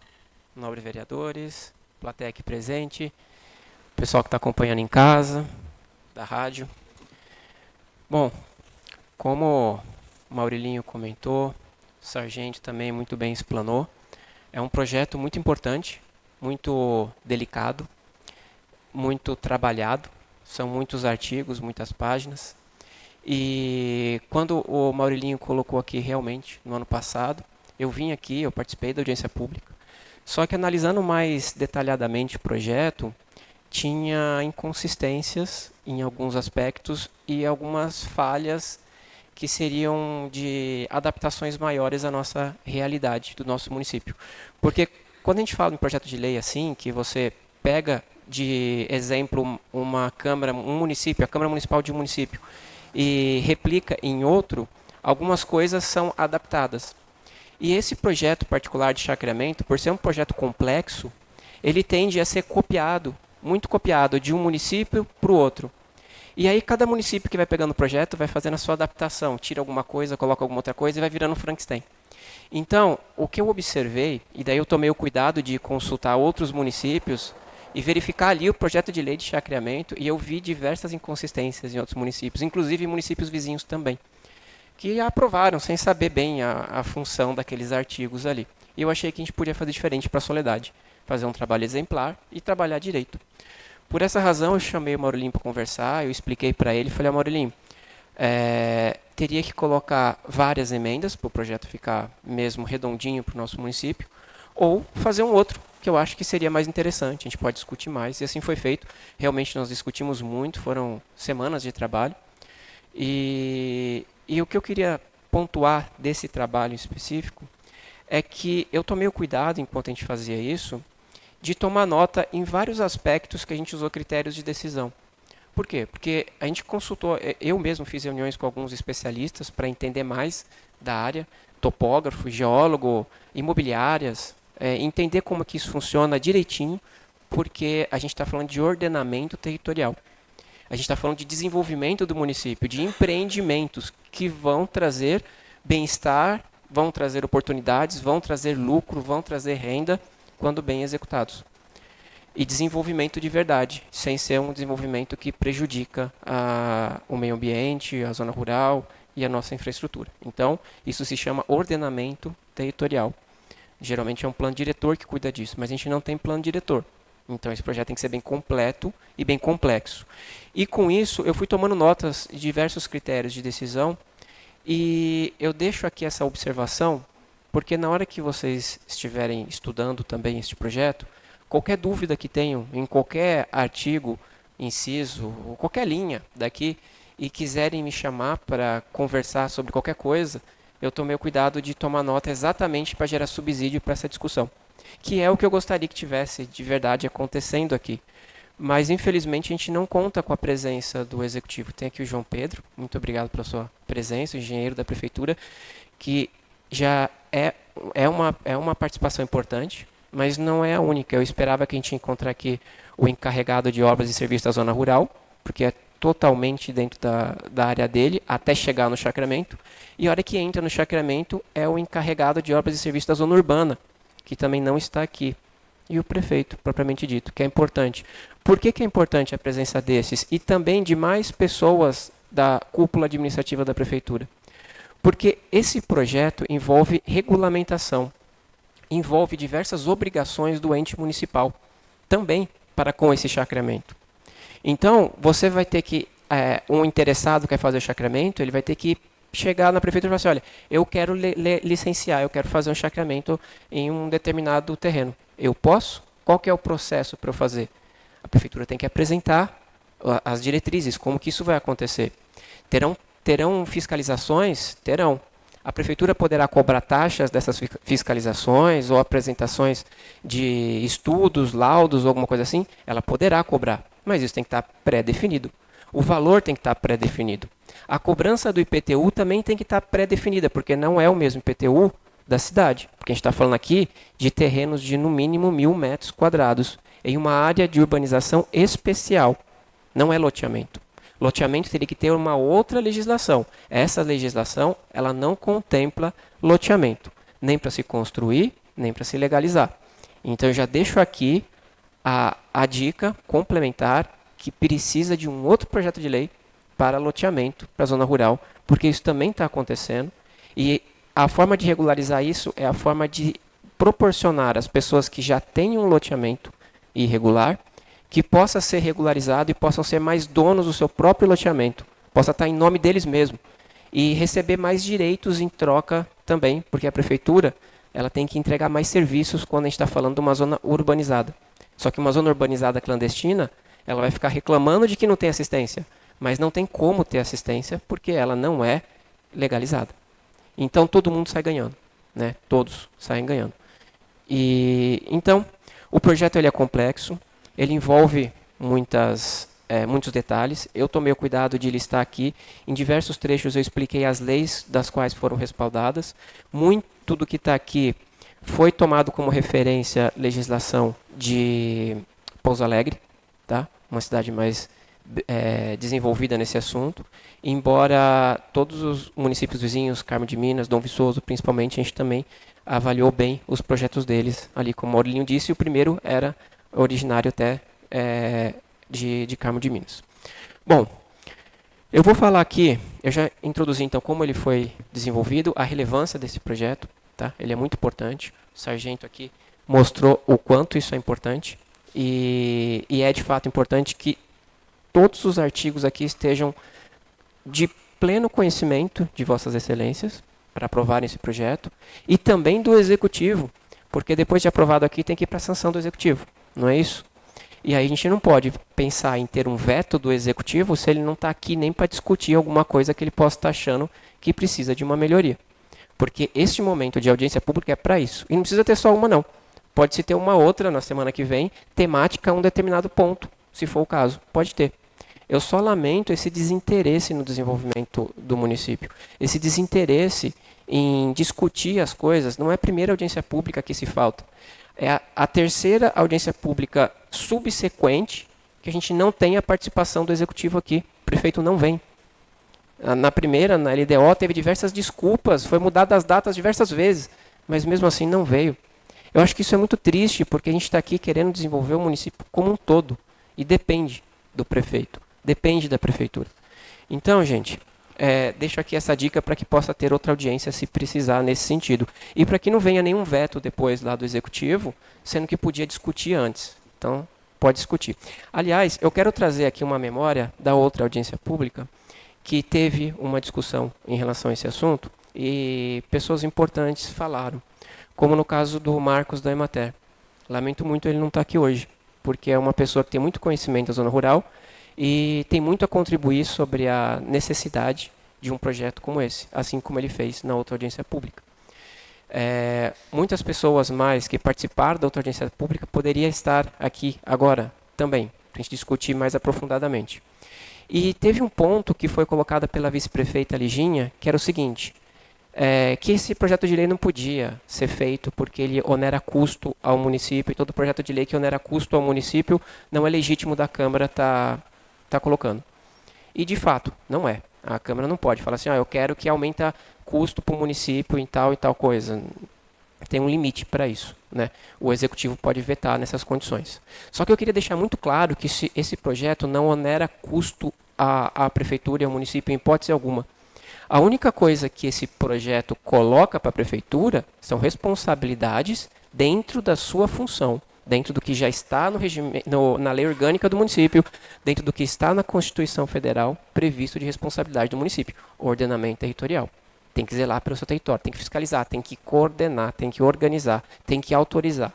nobres vereadores, plateia aqui presente, pessoal que está acompanhando em casa, da rádio. Bom, como o Maurilinho comentou, o sargento também muito bem explanou, é um projeto muito importante, muito delicado, muito trabalhado, são muitos artigos, muitas páginas. E quando o Maurilinho colocou aqui realmente, no ano passado, eu vim aqui, eu participei da audiência pública, só que analisando mais detalhadamente o projeto, tinha inconsistências em alguns aspectos e algumas falhas que seriam de adaptações maiores à nossa realidade do nosso município. Porque quando a gente fala em projeto de lei assim, que você pega de exemplo uma Câmara, um município, a Câmara Municipal de um município, e replica em outro, algumas coisas são adaptadas. E esse projeto particular de chacreamento, por ser um projeto complexo, ele tende a ser copiado, muito copiado, de um município para o outro. E aí cada município que vai pegando o projeto vai fazendo a sua adaptação, tira alguma coisa, coloca alguma outra coisa e vai virando um Frankenstein. Então, o que eu observei, e daí eu tomei o cuidado de consultar outros municípios e verificar ali o projeto de lei de chacreamento, e eu vi diversas inconsistências em outros municípios, inclusive em municípios vizinhos também, que aprovaram sem saber bem a função daqueles artigos ali. E eu achei que a gente podia fazer diferente para a Soledade, fazer um trabalho exemplar e trabalhar direito. Por essa razão, eu chamei o Maurilinho para conversar, eu expliquei para ele, falei, Maurilinho, teria que colocar várias emendas para o projeto ficar mesmo redondinho para o nosso município, ou fazer um outro, que eu acho que seria mais interessante, a gente pode discutir mais, e assim foi feito. Realmente nós discutimos muito, foram semanas de trabalho, e o que eu queria pontuar desse trabalho em específico é que eu tomei o cuidado, enquanto a gente fazia isso, de tomar nota em vários aspectos que a gente usou critérios de decisão. Por quê? Porque a gente consultou, eu mesmo fiz reuniões com alguns especialistas para entender mais da área, topógrafo, geólogo, imobiliárias, entender como que isso funciona direitinho, porque a gente está falando de ordenamento territorial. A gente está falando de desenvolvimento do município, de empreendimentos que vão trazer bem-estar, vão trazer oportunidades, vão trazer lucro, vão trazer renda, quando bem executados. E desenvolvimento de verdade, sem ser um desenvolvimento que prejudica o meio ambiente, a zona rural e a nossa infraestrutura. Então, isso se chama ordenamento territorial. Geralmente é um plano diretor que cuida disso, mas a gente não tem plano diretor. Então, esse projeto tem que ser bem completo e bem complexo. E com isso, eu fui tomando notas de diversos critérios de decisão, e eu deixo aqui essa observação, porque na hora que vocês estiverem estudando também este projeto, Qualquer dúvida que tenham em qualquer artigo, inciso, ou qualquer linha daqui, e quiserem me chamar para conversar sobre qualquer coisa, eu tomei o cuidado de tomar nota exatamente para gerar subsídio para essa discussão, que é o que eu gostaria que tivesse de verdade acontecendo aqui. Mas, infelizmente, a gente não conta com a presença do Executivo. Tem aqui o João Pedro, muito obrigado pela sua presença, o engenheiro da Prefeitura, que já é uma participação importante, mas não é a única. Eu esperava que a gente ia encontrar aqui o encarregado de obras e serviços da zona rural, porque é totalmente dentro da área dele, até chegar no chacramento. E a hora que entra no chacramento é o encarregado de obras e serviços da zona urbana, que também não está aqui. E o prefeito, propriamente dito, que é importante. Por que é importante a presença desses e também de mais pessoas da cúpula administrativa da prefeitura? Porque esse projeto envolve regulamentação, envolve diversas obrigações do ente municipal, também para com esse chacramento. Então, você vai ter que, um interessado que quer fazer o chacramento, ele vai ter que chegar na prefeitura e falar assim, olha, eu quero licenciar, eu quero fazer um chacramento em um determinado terreno. Eu posso? Qual que é o processo para eu fazer? A prefeitura tem que apresentar as diretrizes, como que isso vai acontecer. Terão fiscalizações? Terão. A prefeitura poderá cobrar taxas dessas fiscalizações ou apresentações de estudos, laudos ou alguma coisa assim? Ela poderá cobrar, mas isso tem que estar pré-definido. O valor tem que estar pré-definido. A cobrança do IPTU também tem que estar pré-definida, porque não é o mesmo IPTU da cidade. Porque a gente está falando aqui de terrenos de no mínimo 1.000 metros quadrados, em uma área de urbanização especial. Não é loteamento. Loteamento teria que ter uma outra legislação. Essa legislação ela não contempla loteamento, nem para se construir, nem para se legalizar. Então eu já deixo aqui a dica complementar que precisa de um outro projeto de lei para loteamento, para a zona rural, porque isso também está acontecendo. E a forma de regularizar isso é a forma de proporcionar às pessoas que já têm um loteamento irregular, que possa ser regularizado e possam ser mais donos do seu próprio loteamento, possa estar em nome deles mesmos e receber mais direitos em troca também, porque a prefeitura ela tem que entregar mais serviços quando a gente está falando de uma zona urbanizada. Só que uma zona urbanizada clandestina, ela vai ficar reclamando de que não tem assistência, mas não tem como ter assistência porque ela não é legalizada. Então todo mundo sai ganhando, né? Todos saem ganhando. E então o projeto ele é complexo, ele envolve muitos detalhes. Eu tomei o cuidado de listar aqui. Em diversos trechos eu expliquei as leis das quais foram respaldadas. Muito do que está aqui foi tomado como referência legislação de Pouso Alegre, tá? Uma cidade mais desenvolvida nesse assunto. Embora todos os municípios vizinhos, Carmo de Minas, Dom Viçoso, principalmente, a gente também avaliou bem os projetos deles. Ali, como o Maurílio disse, o primeiro era originário até de Carmo de Minas. Bom, eu vou falar aqui, eu já introduzi então como ele foi desenvolvido, a relevância desse projeto, tá? Ele é muito importante, o sargento aqui mostrou o quanto isso é importante e é de fato importante que todos os artigos aqui estejam de pleno conhecimento de vossas excelências para aprovarem esse projeto e também do executivo, porque depois de aprovado aqui tem que ir para a sanção do executivo. Não é isso? E aí a gente não pode pensar em ter um veto do executivo se ele não está aqui nem para discutir alguma coisa que ele possa estar achando que precisa de uma melhoria. Porque este momento de audiência pública é para isso. E não precisa ter só uma, não. Pode-se ter uma outra na semana que vem, temática a um determinado ponto, se for o caso. Pode ter. Eu só lamento esse desinteresse no desenvolvimento do município. Esse desinteresse em discutir as coisas. Não é a primeira audiência pública que se falta. É a terceira audiência pública subsequente que a gente não tem a participação do executivo aqui. O prefeito não vem. Na primeira, na LDO, teve diversas desculpas, foi mudada as datas diversas vezes, mas mesmo assim não veio. Eu acho que isso é muito triste, porque a gente está aqui querendo desenvolver o município como um todo, e depende do prefeito, depende da prefeitura. Então, gente, deixo aqui essa dica para que possa ter outra audiência se precisar nesse sentido. E para que não venha nenhum veto depois lá do executivo, sendo que podia discutir antes. Então, pode discutir. Aliás, eu quero trazer aqui uma memória da outra audiência pública, que teve uma discussão em relação a esse assunto, e pessoas importantes falaram, como no caso do Marcos da Emater. Lamento muito ele não estar aqui hoje, porque é uma pessoa que tem muito conhecimento da zona rural e tem muito a contribuir sobre a necessidade de um projeto como esse, assim como ele fez na outra audiência pública. Muitas pessoas mais que participaram da outra audiência pública poderiam estar aqui agora também, para a gente discutir mais aprofundadamente. E teve um ponto que foi colocado pela vice-prefeita Liginha, que era o seguinte, que esse projeto de lei não podia ser feito porque ele onera custo ao município, e todo projeto de lei que onera custo ao município não é legítimo da Câmara estar colocando. E, de fato, não é. A Câmara não pode falar assim, eu quero que aumenta custo para o município em tal e tal coisa. Tem um limite para isso, né? O Executivo pode vetar nessas condições. Só que eu queria deixar muito claro que esse projeto não onera custo à Prefeitura e ao município em hipótese alguma. A única coisa que esse projeto coloca para a Prefeitura são responsabilidades dentro da sua função, dentro do que já está na lei orgânica do município, dentro do que está na Constituição Federal previsto de responsabilidade do município, ordenamento territorial. Tem que zelar pelo seu território, tem que fiscalizar, tem que coordenar, tem que organizar, tem que autorizar.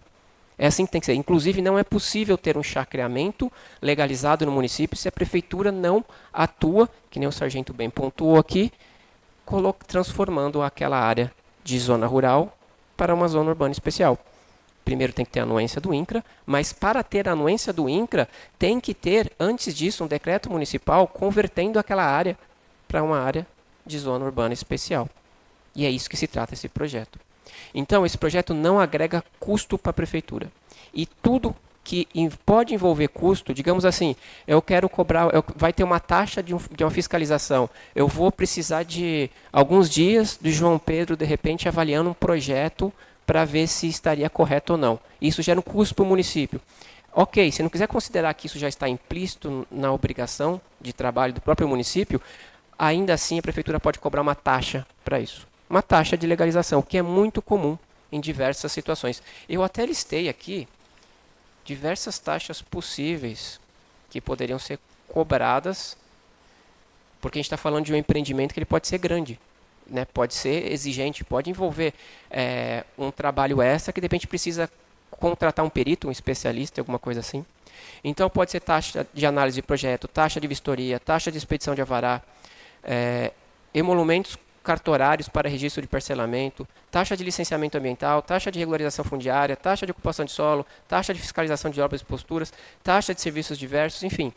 É assim que tem que ser. Inclusive, não é possível ter um chacreamento legalizado no município se a Prefeitura não atua, que nem o sargento bem pontuou aqui, transformando aquela área de zona rural para uma zona urbana especial. Primeiro tem que ter a anuência do INCRA, mas para ter a anuência do INCRA, tem que ter, antes disso, um decreto municipal convertendo aquela área para uma área de zona urbana especial. E é isso que se trata esse projeto. Então, esse projeto não agrega custo para a Prefeitura. E tudo que pode envolver custo, digamos assim, eu quero cobrar, vai ter uma taxa de uma fiscalização, eu vou precisar de alguns dias de João Pedro, de repente, avaliando um projeto para ver se estaria correto ou não. Isso gera um custo para o município. Ok, se não quiser considerar que isso já está implícito na obrigação de trabalho do próprio município, ainda assim a Prefeitura pode cobrar uma taxa para isso. Uma taxa de legalização, que é muito comum em diversas situações. Eu até listei aqui diversas taxas possíveis que poderiam ser cobradas, porque a gente está falando de um empreendimento que ele pode ser grande, né? Pode ser exigente, pode envolver um trabalho extra que de repente precisa contratar um perito, um especialista, alguma coisa assim. Então pode ser taxa de análise de projeto, taxa de vistoria, taxa de expedição de alvará, emolumentos cartorários para registro de parcelamento, taxa de licenciamento ambiental, taxa de regularização fundiária, taxa de ocupação de solo, taxa de fiscalização de obras e posturas, taxa de serviços diversos, enfim.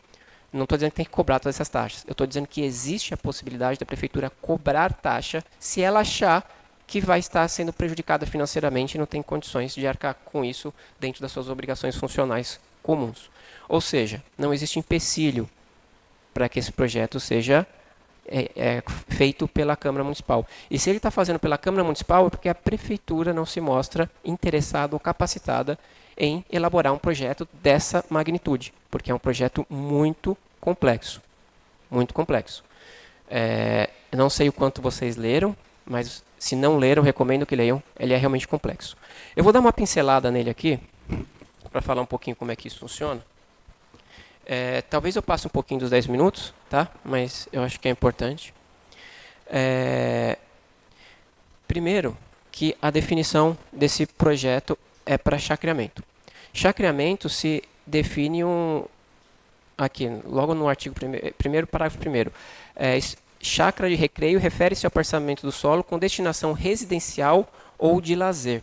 Não estou dizendo que tem que cobrar todas essas taxas. Eu estou dizendo que existe a possibilidade da Prefeitura cobrar taxa se ela achar que vai estar sendo prejudicada financeiramente e não tem condições de arcar com isso dentro das suas obrigações funcionais comuns. Ou seja, não existe empecilho para que esse projeto seja feito pela Câmara Municipal. E se ele está fazendo pela Câmara Municipal é porque a Prefeitura não se mostra interessada ou capacitada em elaborar um projeto dessa magnitude, porque é um projeto muito complexo. Muito complexo. Eu não sei o quanto vocês leram, mas se não leram, recomendo que leiam. Ele é realmente complexo. Eu vou dar uma pincelada nele aqui, para falar um pouquinho como é que isso funciona. Talvez eu passe um pouquinho dos 10 minutos, tá? Mas eu acho que é importante. Primeiro, que a definição desse projeto é para chacreamento. Chacreamento se define aqui, logo no artigo primeiro, parágrafo 1º. Chácara de recreio refere-se ao parcelamento do solo com destinação residencial ou de lazer,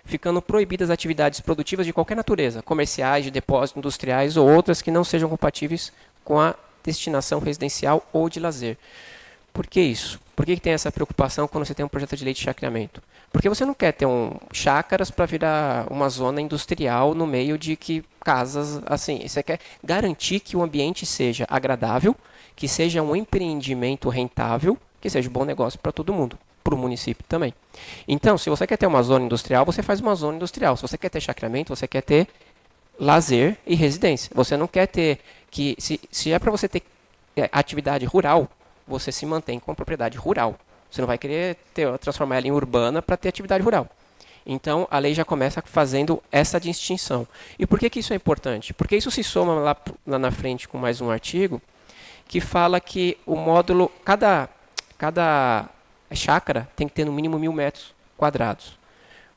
ficando proibidas atividades produtivas de qualquer natureza, comerciais, de depósito, industriais ou outras que não sejam compatíveis com a destinação residencial ou de lazer. Por que isso? Por que tem essa preocupação quando você tem um projeto de lei de chacreamento? Porque você não quer ter chácaras para virar uma zona industrial no meio de casas assim. Você quer garantir que o ambiente seja agradável, que seja um empreendimento rentável, que seja um bom negócio para todo mundo, para o município também. Então, se você quer ter uma zona industrial, você faz uma zona industrial. Se você quer ter chacreamento, você quer ter lazer e residência. Você não quer ter que... Se é para você ter atividade rural, você se mantém com a propriedade rural. Você não vai querer transformar ela em urbana para ter atividade rural. Então, a lei já começa fazendo essa distinção. E por que isso é importante? Porque isso se soma lá na frente com mais um artigo que fala que o módulo... Cada chácara tem que ter no mínimo 1.000 metros quadrados.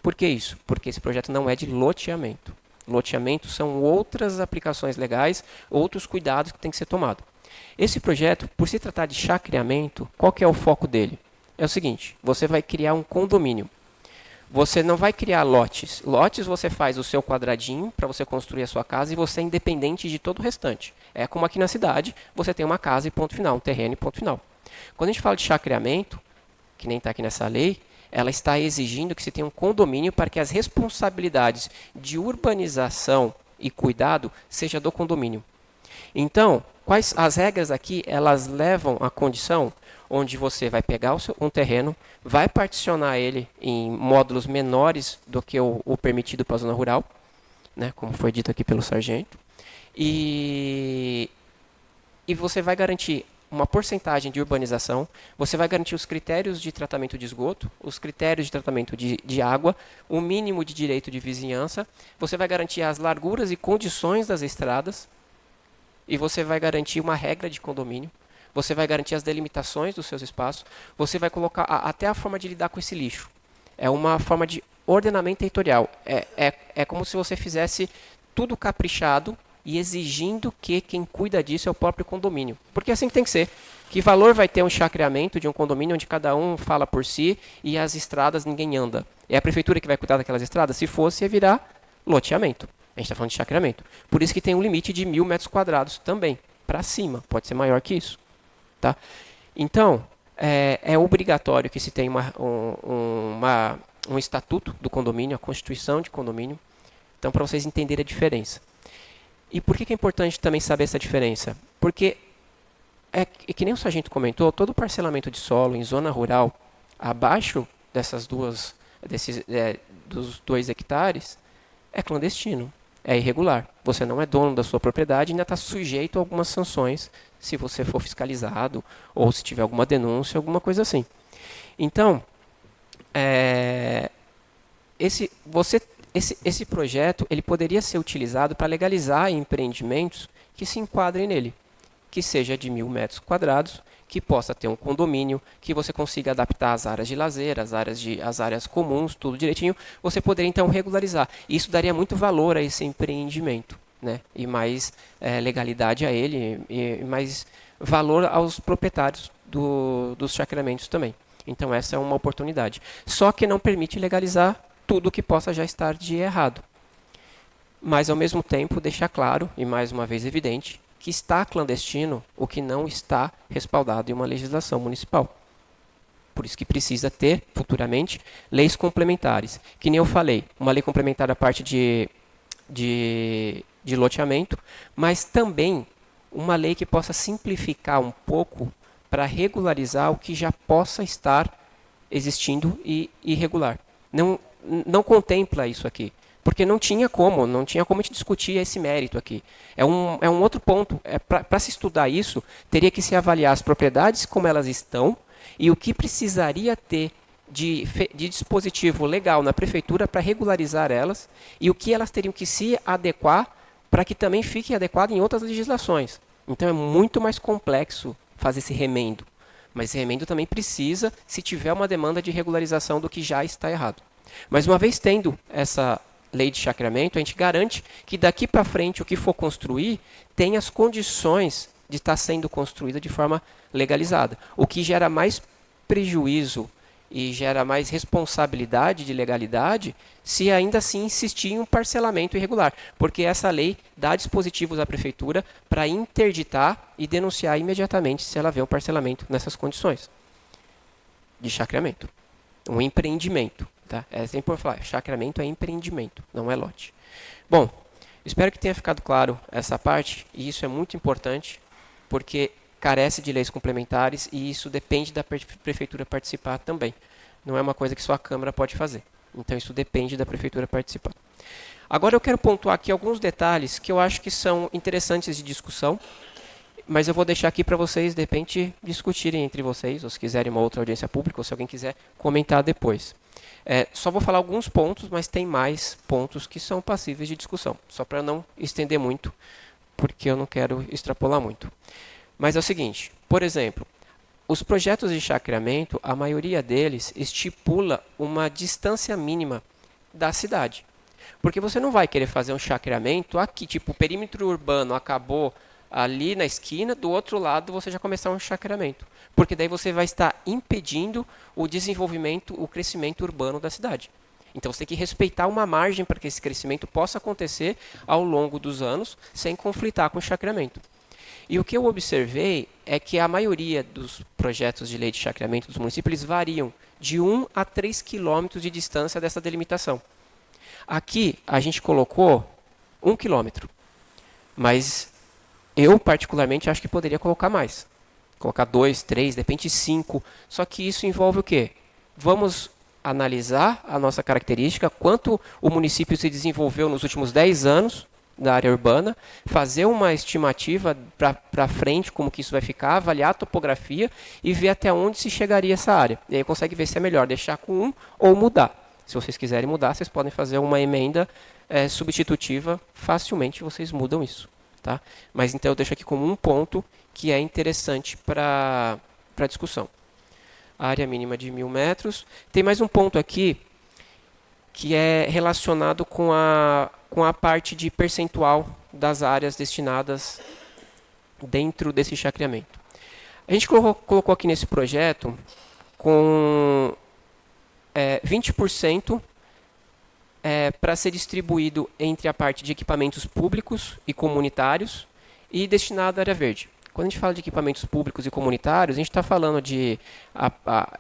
Por que isso? Porque esse projeto não é de loteamento. Loteamento são outras aplicações legais, outros cuidados que tem que ser tomado. Esse projeto, por se tratar de chacreamento, qual que é o foco dele? É o seguinte, você vai criar um condomínio. Você não vai criar lotes. Lotes você faz o seu quadradinho para você construir a sua casa e você é independente de todo o restante. É como aqui na cidade, você tem uma casa e ponto final, um terreno e ponto final. Quando a gente fala de chacreamento, que nem está aqui nessa lei, ela está exigindo que se tenha um condomínio para que as responsabilidades de urbanização e cuidado seja do condomínio. Então, quais as regras aqui, elas levam à condição onde você vai pegar um terreno, vai particionar ele em módulos menores do que o permitido para a zona rural, né, como foi dito aqui pelo sargento, e você vai garantir uma porcentagem de urbanização, você vai garantir os critérios de tratamento de esgoto, os critérios de tratamento de água, o mínimo de direito de vizinhança, você vai garantir as larguras e condições das estradas, e você vai garantir uma regra de condomínio, você vai garantir as delimitações dos seus espaços, você vai colocar até a forma de lidar com esse lixo. É uma forma de ordenamento territorial. É como se você fizesse tudo caprichado e exigindo que quem cuida disso é o próprio condomínio. Porque é assim que tem que ser. Que valor vai ter um chacreamento de um condomínio onde cada um fala por si e as estradas ninguém anda? É a prefeitura que vai cuidar daquelas estradas? Se fosse, ia virar loteamento. A gente está falando de chacreamento. Por isso que tem um limite de 1.000 metros quadrados também, para cima. Pode ser maior que isso. Tá? Então, é obrigatório que se tenha um estatuto do condomínio, a constituição de condomínio. Então, para vocês entenderem a diferença. E por que é importante também saber essa diferença? Porque, que nem o sargento comentou, todo parcelamento de solo em zona rural, abaixo dos 2 hectares, é clandestino, é irregular. Você não é dono da sua propriedade e ainda está sujeito a algumas sanções se você for fiscalizado ou se tiver alguma denúncia, alguma coisa assim. Então, esse projeto ele poderia ser utilizado para legalizar empreendimentos que se enquadrem nele, que seja de 1.000 metros quadrados, que possa ter um condomínio, que você consiga adaptar as áreas de lazer, as áreas comuns, tudo direitinho, você poderia então regularizar. Isso daria muito valor a esse empreendimento, né? E mais legalidade a ele, e mais valor aos proprietários dos chacreamentos também. Então essa é uma oportunidade. Só que não permite legalizar tudo que possa já estar de errado. Mas, ao mesmo tempo, deixar claro, e mais uma vez evidente, que está clandestino o que não está respaldado em uma legislação municipal. Por isso que precisa ter, futuramente, leis complementares. Que nem eu falei, uma lei complementar da parte de loteamento, mas também uma lei que possa simplificar um pouco para regularizar o que já possa estar existindo e irregular. Não contempla isso aqui, porque não tinha como a gente discutir esse mérito aqui. É um outro ponto. Para se estudar isso, teria que se avaliar as propriedades como elas estão e o que precisaria ter de dispositivo legal na prefeitura para regularizar elas e o que elas teriam que se adequar para que também fique adequado em outras legislações. Então é muito mais complexo fazer esse remendo. Mas esse remendo também precisa se tiver uma demanda de regularização do que já está errado. Mas uma vez tendo essa lei de chacreamento, a gente garante que daqui para frente o que for construir tem as condições de estar sendo construída de forma legalizada. O que gera mais prejuízo e gera mais responsabilidade de legalidade se ainda assim insistir em um parcelamento irregular. Porque essa lei dá dispositivos à prefeitura para interditar e denunciar imediatamente se ela vê um parcelamento nessas condições de chacreamento. Um empreendimento. Tá? É sempre por falar, chacreamento é empreendimento, não é lote. Bom, espero que tenha ficado claro essa parte, e isso é muito importante, porque carece de leis complementares e isso depende da prefeitura participar também. Não é uma coisa que só a Câmara pode fazer. Então isso depende da prefeitura participar. Agora eu quero pontuar aqui alguns detalhes que eu acho que são interessantes de discussão, mas eu vou deixar aqui para vocês, de repente, discutirem entre vocês, ou se quiserem uma outra audiência pública, ou se alguém quiser comentar depois. Só vou falar alguns pontos, mas tem mais pontos que são passíveis de discussão, só para não estender muito, porque eu não quero extrapolar muito. Mas é o seguinte, por exemplo, os projetos de chacreamento, a maioria deles estipula uma distância mínima da cidade. Porque você não vai querer fazer um chacreamento aqui, tipo, o perímetro urbano acabou ali na esquina, do outro lado você já começar um chacreamento. Porque daí você vai estar impedindo o desenvolvimento, o crescimento urbano da cidade. Então você tem que respeitar uma margem para que esse crescimento possa acontecer ao longo dos anos, sem conflitar com o chacreamento. E o que eu observei é que a maioria dos projetos de lei de chacreamento dos municípios eles variam de 1 a 3 quilômetros de distância dessa delimitação. Aqui a gente colocou 1 quilômetro, mas eu particularmente acho que poderia colocar mais. Colocar 2, 3, de repente 5. Só que isso envolve o quê? Vamos analisar a nossa característica, quanto o município se desenvolveu nos últimos 10 anos da área urbana, fazer uma estimativa para frente, como que isso vai ficar, avaliar a topografia e ver até onde se chegaria essa área. E aí consegue ver se é melhor deixar com 1 ou mudar. Se vocês quiserem mudar, vocês podem fazer uma emenda substitutiva, facilmente vocês mudam isso. Tá? Mas então eu deixo aqui como um ponto que é interessante para a discussão. A área mínima de 1.000 metros. Tem mais um ponto aqui que é relacionado com a parte de percentual das áreas destinadas dentro desse chacreamento. A gente colocou aqui nesse projeto com 20% para ser distribuído entre a parte de equipamentos públicos e comunitários e destinado à área verde. Quando a gente fala de equipamentos públicos e comunitários, a gente está falando de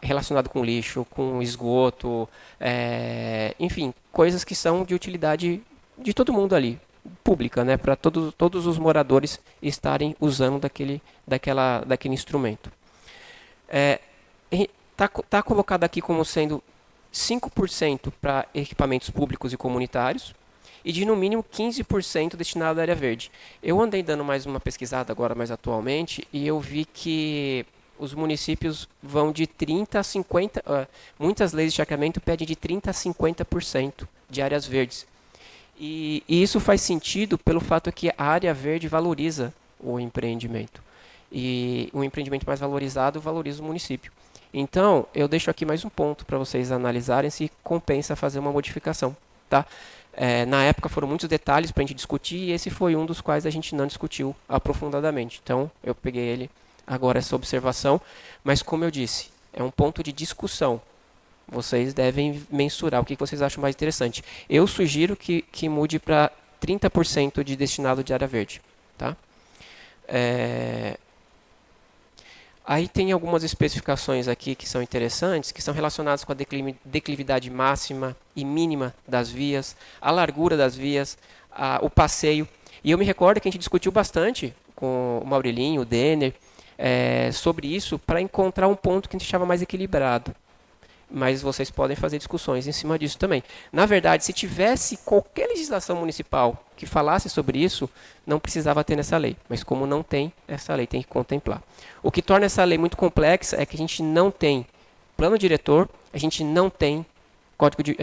relacionado com lixo, com esgoto, enfim, coisas que são de utilidade de todo mundo ali, pública, né, para todos os moradores estarem usando daquele instrumento. Tá colocado aqui como sendo 5% para equipamentos públicos e comunitários, e de no mínimo 15% destinado à área verde. Eu andei dando mais uma pesquisada agora, mais atualmente, e eu vi que os municípios vão de 30% a 50%, muitas leis de chacreamento pedem de 30% a 50% de áreas verdes. E isso faz sentido pelo fato que a área verde valoriza o empreendimento. E o empreendimento mais valorizado valoriza o município. Então, eu deixo aqui mais um ponto para vocês analisarem se compensa fazer uma modificação. Tá? Na época foram muitos detalhes para a gente discutir e esse foi um dos quais a gente não discutiu aprofundadamente. Então, eu peguei ele agora, essa observação. Mas, como eu disse, é um ponto de discussão. Vocês devem mensurar o que vocês acham mais interessante. Eu sugiro que mude para 30% de destinado de área verde. Tá? Aí tem algumas especificações aqui que são interessantes, que são relacionadas com a declividade máxima e mínima das vias, a largura das vias, o passeio. E eu me recordo que a gente discutiu bastante com o Maurilinho, o Denner, sobre isso, para encontrar um ponto que a gente achava mais equilibrado. Mas vocês podem fazer discussões em cima disso também. Na verdade, se tivesse qualquer legislação municipal que falasse sobre isso, não precisava ter nessa lei. Mas como não tem, essa lei tem que contemplar. O que torna essa lei muito complexa é que a gente não tem plano diretor, a gente não tem código de...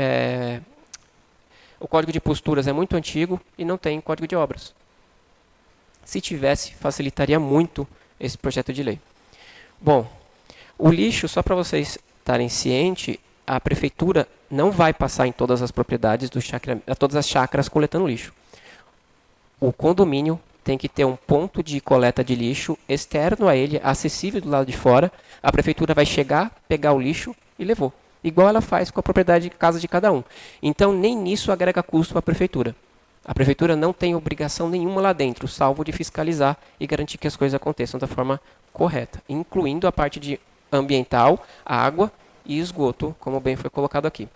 o código de posturas é muito antigo e não tem código de obras. Se tivesse, facilitaria muito esse projeto de lei. Bom, o lixo, só para vocês estarem cientes, a prefeitura não vai passar em todas as propriedades todas as chácaras coletando lixo. O condomínio tem que ter um ponto de coleta de lixo externo a ele, acessível do lado de fora. A prefeitura vai chegar, pegar o lixo e levou. Igual ela faz com a propriedade de casa de cada um. Então, nem nisso agrega custo para a prefeitura. A prefeitura não tem obrigação nenhuma lá dentro, salvo de fiscalizar e garantir que as coisas aconteçam da forma correta, incluindo a parte de ambiental, água e esgoto, como bem foi colocado aqui.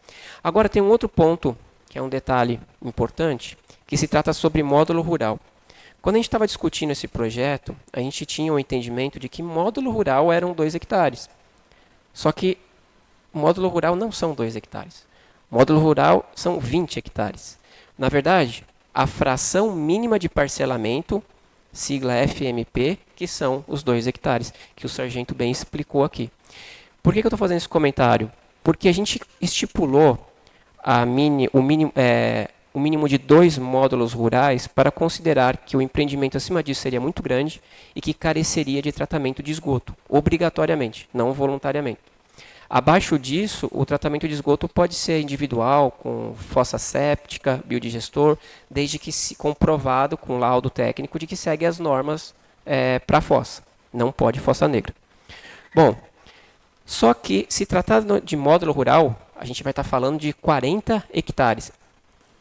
Agora tem um outro ponto, que é um detalhe importante, que se trata sobre módulo rural. Quando a gente estava discutindo esse projeto, a gente tinha o entendimento de que módulo rural eram 2 hectares. Só que módulo rural não são 2 hectares. Módulo rural são 20 hectares. Na verdade, a fração mínima de parcelamento, sigla FMP, que são os 2 hectares, que o sargento bem explicou aqui. Por que eu estou fazendo esse comentário? Porque a gente estipulou o mínimo de 2 módulos rurais para considerar que o empreendimento acima disso seria muito grande e que careceria de tratamento de esgoto, obrigatoriamente, não voluntariamente. Abaixo disso, o tratamento de esgoto pode ser individual, com fossa séptica, biodigestor, desde que se comprovado com laudo técnico de que segue as normas para fossa. Não pode fossa negra. Bom, só que se tratar de módulo rural, a gente vai estar falando de 40 hectares.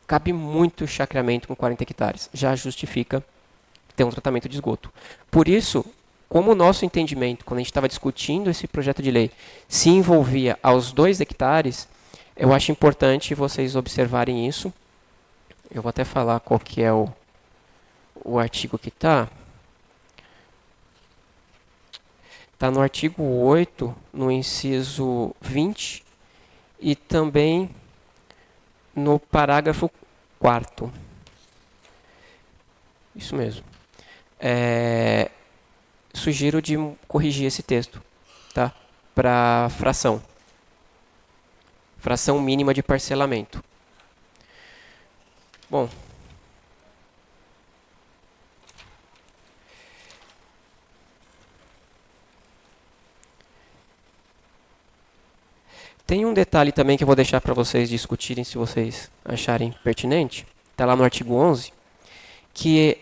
Cabe muito chacreamento com 40 hectares. Já justifica ter um tratamento de esgoto. Por isso, como o nosso entendimento, quando a gente estava discutindo esse projeto de lei, se envolvia aos 2 hectares, eu acho importante vocês observarem isso. Eu vou até falar qual que é o artigo que está. Está no artigo 8, no inciso 20, e também no parágrafo 4º. Isso mesmo. Sugiro de corrigir esse texto, tá? Para fração. Fração mínima de parcelamento. Bom. Tem um detalhe também que eu vou deixar para vocês discutirem, se vocês acharem pertinente. Está lá no artigo 11, que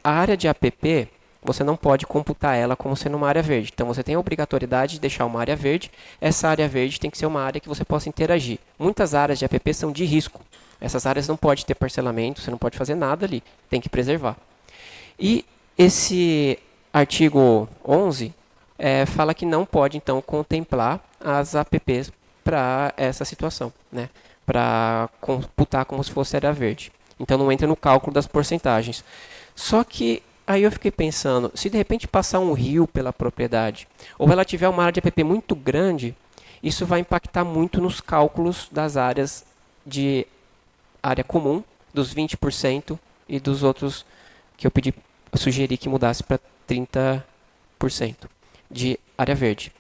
a área de APP, você não pode computar ela como sendo uma área verde. Então, você tem a obrigatoriedade de deixar uma área verde. Essa área verde tem que ser uma área que você possa interagir. Muitas áreas de APP são de risco. Essas áreas não podem ter parcelamento, você não pode fazer nada ali. Tem que preservar. E esse artigo 11 fala que não pode, então, contemplar as APPs para essa situação, né? Para computar como se fosse área verde. Então, não entra no cálculo das porcentagens. Só que aí eu fiquei pensando, se de repente passar um rio pela propriedade, ou ela tiver uma área de APP muito grande, isso vai impactar muito nos cálculos das áreas de área comum, dos 20% e dos outros que eu sugeri que mudasse para 30% de área verde.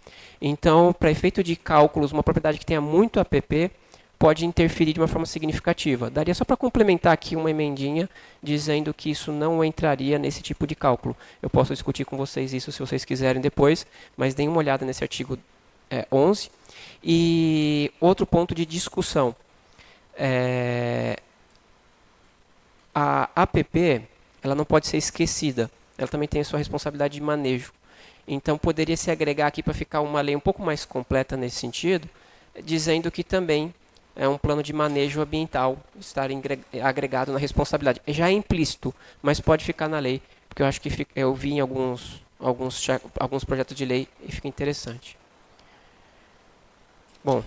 Então, para efeito de cálculos, uma propriedade que tenha muito APP pode interferir de uma forma significativa. Daria só para complementar aqui uma emendinha dizendo que isso não entraria nesse tipo de cálculo. Eu posso discutir com vocês isso se vocês quiserem depois, mas deem uma olhada nesse artigo 11. E outro ponto de discussão. A APP ela não pode ser esquecida. Ela também tem a sua responsabilidade de manejo. Então, poderia se agregar aqui para ficar uma lei um pouco mais completa nesse sentido, dizendo que também é um plano de manejo ambiental estar agregado na responsabilidade. Já é implícito, mas pode ficar na lei, porque eu acho que eu vi em alguns projetos de lei e fica interessante. Bom,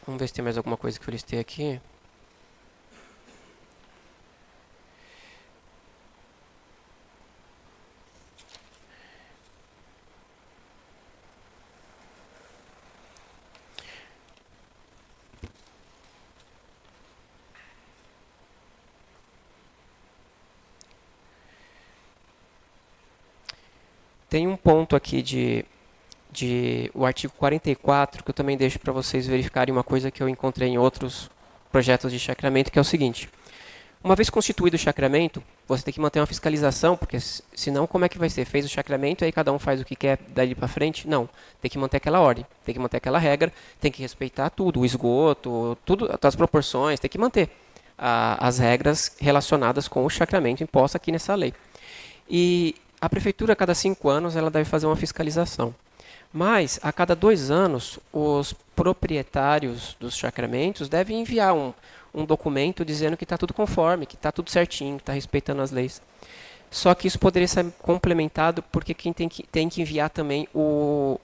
vamos ver se tem mais alguma coisa que eu listei aqui. Tem um ponto aqui o artigo 44, que eu também deixo para vocês verificarem uma coisa que eu encontrei em outros projetos de chacreamento, que é o seguinte. Uma vez constituído o chacreamento, você tem que manter uma fiscalização, porque senão como é que vai ser? Fez o chacreamento e aí cada um faz o que quer dali para frente? Não, tem que manter aquela ordem, tem que manter aquela regra, tem que respeitar tudo, o esgoto, tudo, as proporções, tem que manter as regras relacionadas com o chacreamento imposto aqui nessa lei. E a prefeitura, a cada 5 anos, ela deve fazer uma fiscalização. Mas, a cada 2 anos, os proprietários dos chacreamentos devem enviar um documento dizendo que está tudo conforme, que está tudo certinho, que está respeitando as leis. Só que isso poderia ser complementado porque quem tem que enviar também o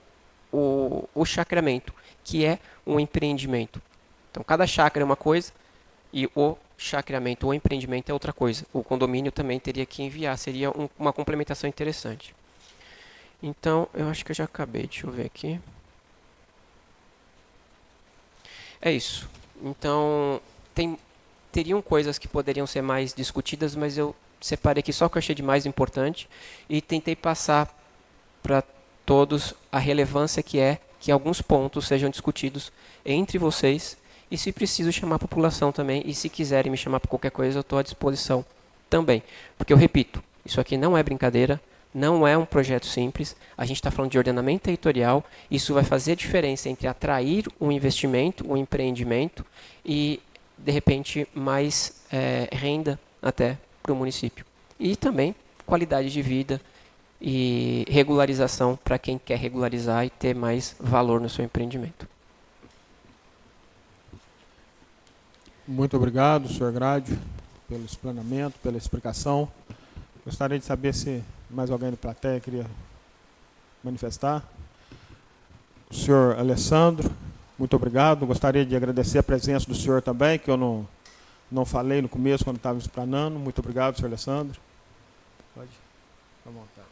chacreamento, que é um empreendimento. Então, cada chácara é uma coisa e o chacreamento ou empreendimento é outra coisa. O condomínio também teria que enviar, seria uma complementação interessante. Então, eu acho que eu já acabei, deixa eu ver aqui. É isso. Então, teriam coisas que poderiam ser mais discutidas, mas eu separei aqui só o que eu achei de mais importante e tentei passar para todos a relevância que é que alguns pontos sejam discutidos entre vocês e, se preciso, chamar a população também. E se quiserem me chamar para qualquer coisa, eu estou à disposição também. Porque eu repito, isso aqui não é brincadeira, Não é um projeto simples, a gente está falando de ordenamento territorial, isso vai fazer a diferença entre atrair um investimento, um empreendimento e, de repente, mais renda até para o município. E também qualidade de vida e regularização para quem quer regularizar e ter mais valor no seu empreendimento. Muito obrigado, senhor Grádio, pelo explanamento, pela explicação. Gostaria de saber se mais alguém da plateia queria manifestar. O senhor Alessandro, muito obrigado. Gostaria de agradecer a presença do senhor também, que eu não falei no começo quando estava explanando. Muito obrigado, senhor Alessandro. Pode ficar à vontade.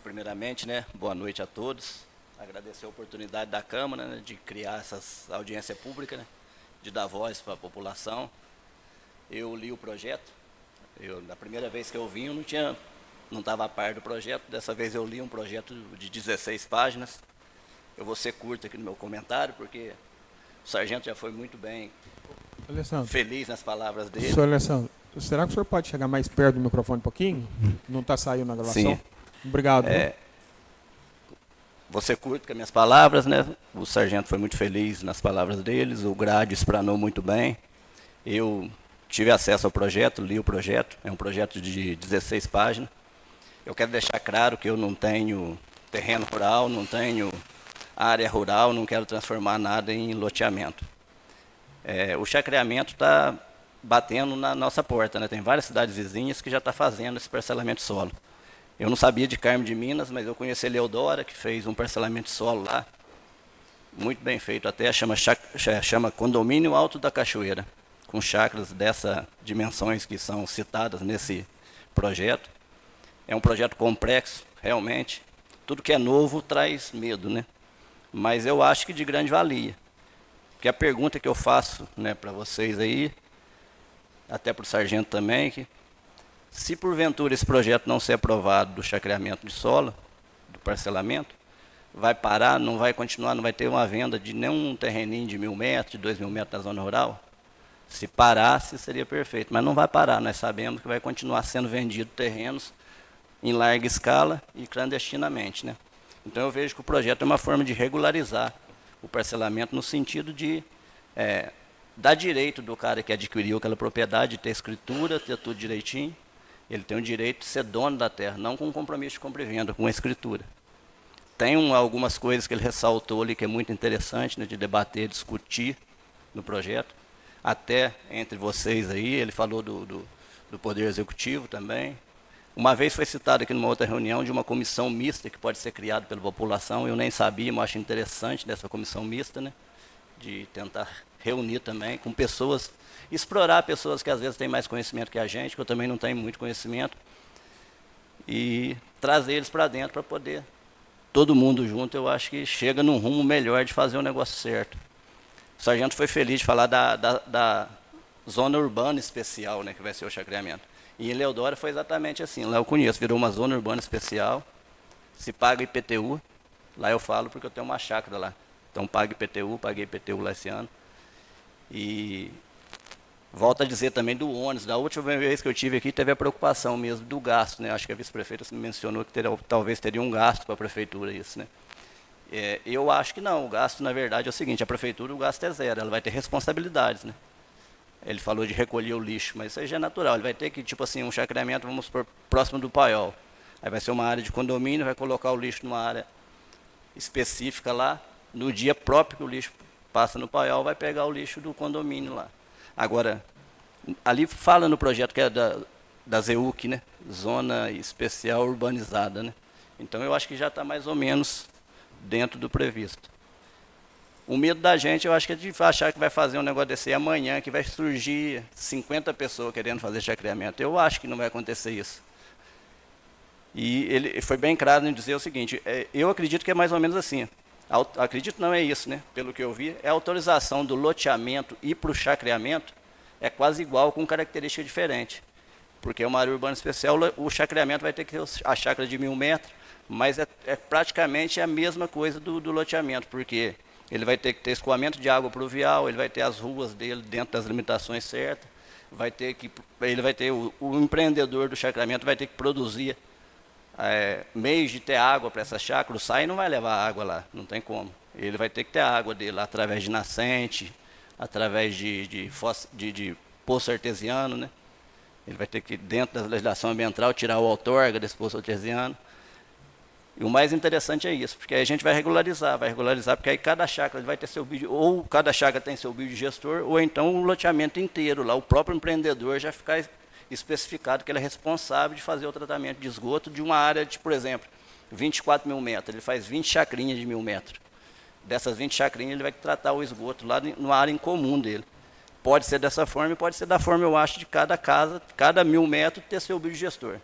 Primeiramente, né, boa noite a todos. Agradecer a oportunidade da Câmara, né, de criar essas audiência pública, né, de dar voz para a população. Eu li o projeto. Na primeira vez que eu vim, eu não estava a par do projeto. Dessa vez eu li um projeto de 16 páginas. Eu vou ser curto aqui no meu comentário, porque o sargento já foi muito bem Alessandro, feliz nas palavras dele. senhor Alessandro, será que o senhor pode chegar mais perto do microfone um pouquinho? Não está saindo na gravação? Sim. Obrigado. Vou ser curto com as minhas palavras, né? O sargento foi muito feliz nas palavras deles, o Grádio explanou muito bem. Eu tive acesso ao projeto, li o projeto, é um projeto de 16 páginas. Eu quero deixar claro que eu não tenho terreno rural, não tenho área rural, não quero transformar nada em loteamento. O chacreamento está batendo na nossa porta, né? Tem várias cidades vizinhas que já estão fazendo esse parcelamento de solo. Eu não sabia de Carmo de Minas, mas eu conheci Eleodora, que fez um parcelamento de solo lá, muito bem feito, até chama Condomínio Alto da Cachoeira, com chácaras dessas dimensões que são citadas nesse projeto. É um projeto complexo, realmente. Tudo que é novo traz medo, né? Mas eu acho que de grande valia. Porque a pergunta que eu faço, né, para vocês aí, até para o sargento também, que se porventura esse projeto não ser aprovado do chacreamento de solo, do parcelamento, vai parar, não vai continuar, não vai ter uma venda de nenhum terreninho de 1.000 metros, de 2.000 metros na zona rural? Se parasse, seria perfeito, mas não vai parar. Nós sabemos que vai continuar sendo vendido terrenos em larga escala e clandestinamente, né? Então eu vejo que o projeto é uma forma de regularizar o parcelamento no sentido de dar direito do cara que adquiriu aquela propriedade, de ter escritura, ter tudo direitinho. Ele tem o direito de ser dono da terra, não com um compromisso de compra e venda, com a escritura. Tem algumas coisas que ele ressaltou ali que é muito interessante, né, de debater, discutir no projeto. Até entre vocês aí, ele falou do Poder Executivo também. Uma vez foi citado aqui numa outra reunião de uma comissão mista que pode ser criada pela população. Eu nem sabia, mas acho interessante dessa comissão mista, né, de tentar reunir também com pessoas, explorar pessoas que às vezes têm mais conhecimento que a gente, que eu também não tenho muito conhecimento, e trazer eles para dentro para poder, todo mundo junto, eu acho que chega num rumo melhor de fazer o negócio certo. O sargento foi feliz de falar da zona urbana especial, né, que vai ser o chacreamento. E em Eleodora foi exatamente assim, lá eu conheço, virou uma zona urbana especial, se paga IPTU, lá eu falo porque eu tenho uma chácara lá, então pago IPTU, paguei IPTU lá esse ano. E volto a dizer também do ônibus, da última vez que eu tive aqui teve a preocupação mesmo do gasto, né? Acho que a vice-prefeita mencionou que talvez teria um gasto para a prefeitura isso, né? Eu acho que não, o gasto na verdade é o seguinte, a prefeitura o gasto é zero, ela vai ter responsabilidades, né? Ele falou de recolher o lixo, mas isso aí já é natural, ele vai ter que, tipo assim, um chacreamento, vamos supor, próximo do paiol. Aí vai ser uma área de condomínio, vai colocar o lixo numa área específica lá, no dia próprio que o lixo passa no paiol, vai pegar o lixo do condomínio lá. Agora, ali fala no projeto que é da ZEUC, né? Zona Especial Urbanizada, né? Então eu acho que já está mais ou menos dentro do previsto. O medo da gente, eu acho que é de achar que vai fazer um negócio desse amanhã, que vai surgir 50 pessoas querendo fazer chacreamento. Eu acho que não vai acontecer isso. E ele foi bem claro em dizer o seguinte, eu acredito que é mais ou menos assim. Acredito não é isso, né? Pelo que eu vi, a autorização do loteamento e para o chacreamento é quase igual, com característica diferente. Porque é uma área urbana especial, o chacreamento vai ter que ter a chácara de 1.000 metros, mas é praticamente a mesma coisa do loteamento, porque ele vai ter que ter escoamento de água pluvial, ele vai ter as ruas dele dentro das limitações certas, o empreendedor do chacreamento vai ter que produzir meios de ter água para essa chácara. O SAI não vai levar água lá, não tem como. Ele vai ter que ter a água dele lá através de nascente, através de poço artesiano, né? Ele vai ter que, dentro da legislação ambiental, tirar o outorga desse poço artesiano. E o mais interessante é isso, porque aí a gente vai regularizar, porque aí cada chácara vai ter seu ou cada chácara tem seu biodigestor, ou então o loteamento inteiro, lá o próprio empreendedor já ficar especificado que ele é responsável de fazer o tratamento de esgoto de uma área de, por exemplo, 24 mil metros, ele faz 20 chacrinhas de 1000 metros. Dessas 20 chacrinhas ele vai tratar o esgoto lá numa área em comum dele. Pode ser dessa forma e pode ser da forma, eu acho, de cada casa, cada 1000 metros ter seu biodigestor.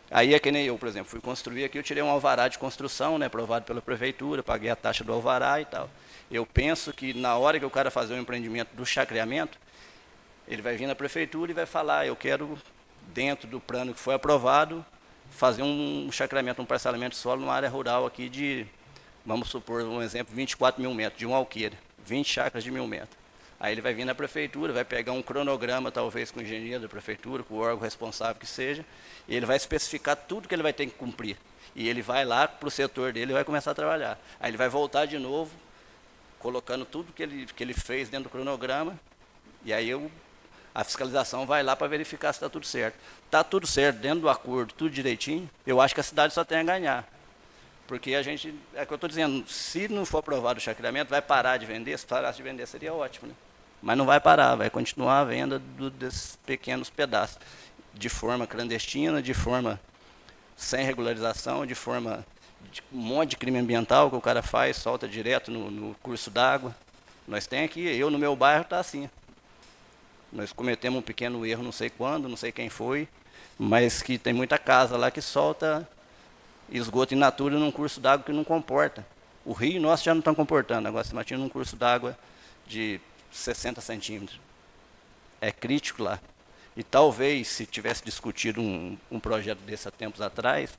Aí é que nem eu, por exemplo, fui construir aqui, eu tirei um alvará de construção, né, aprovado pela prefeitura, paguei a taxa do alvará e tal. Eu penso que na hora que o cara fazer o empreendimento do chacreamento, ele vai vir na prefeitura e vai falar, eu quero, dentro do plano que foi aprovado, fazer um chacreamento, um parcelamento de solo numa área rural aqui de, vamos supor, um exemplo, 24 mil metros, de um alqueire, 20 chácaras de 1000 metros. Aí ele vai vir na prefeitura, vai pegar um cronograma, talvez com o engenheiro da prefeitura, com o órgão responsável que seja, e ele vai especificar tudo que ele vai ter que cumprir. E ele vai lá para o setor dele e vai começar a trabalhar. Aí ele vai voltar de novo, colocando tudo que ele fez dentro do cronograma, e aí a fiscalização vai lá para verificar se está tudo certo. Está tudo certo, dentro do acordo, tudo direitinho, eu acho que a cidade só tem a ganhar. Porque a gente, é o que eu estou dizendo, se não for aprovado o chacreamento, vai parar de vender, se parasse de vender seria ótimo, né? Mas não vai parar, vai continuar a venda desses pequenos pedaços, de forma clandestina, de forma sem regularização, de forma de um monte de crime ambiental que o cara faz, solta direto no curso d'água. Nós tem aqui, eu no meu bairro está assim. Nós cometemos um pequeno erro, não sei quando, não sei quem foi, mas que tem muita casa lá que solta esgoto in natura num curso d'água que não comporta. O rio nosso já não está comportando, agora se imagina num curso d'água de 60 centímetros. É crítico lá. E talvez, se tivesse discutido um projeto desse há tempos atrás,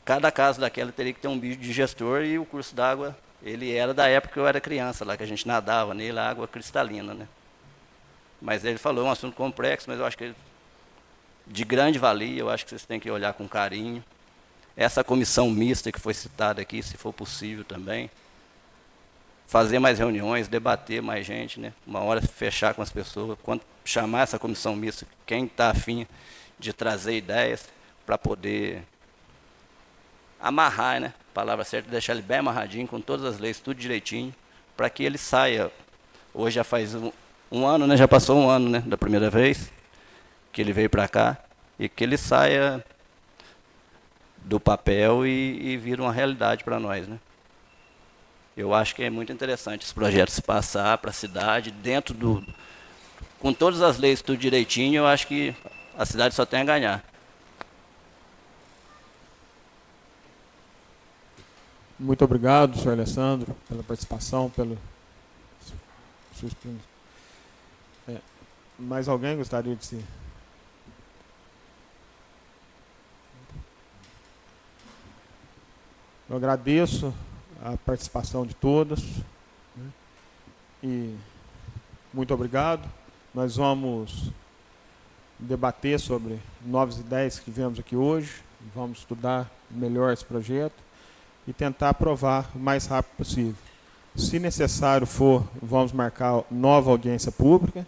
cada casa daquela teria que ter um biodigestor e o curso d'água, ele era da época que eu era criança, lá que a gente nadava nele, a água cristalina, né? Mas ele falou, é um assunto complexo, mas eu acho que de grande valia, eu acho que vocês têm que olhar com carinho. Essa comissão mista que foi citada aqui, se for possível também, fazer mais reuniões, debater mais gente, né? Uma hora fechar com as pessoas, quando chamar essa comissão mista, quem está afim de trazer ideias para poder amarrar, né? Palavra certa, deixar ele bem amarradinho, com todas as leis, tudo direitinho, para que ele saia. Hoje já faz um ano, né? Já passou um ano, né? Da primeira vez que ele veio para cá, e que ele saia do papel e vira uma realidade para nós, né? Eu acho que é muito interessante esse projeto se passar para a cidade, com todas as leis, tudo direitinho, eu acho que a cidade só tem a ganhar. Muito obrigado, senhor Alessandro, pela participação, pelo sua mais alguém gostaria de se... Eu agradeço a participação de todos, né? E muito obrigado. Nós vamos debater sobre novas ideias que tivemos aqui hoje, vamos estudar melhor esse projeto e tentar aprovar o mais rápido possível. Se necessário for, vamos marcar nova audiência pública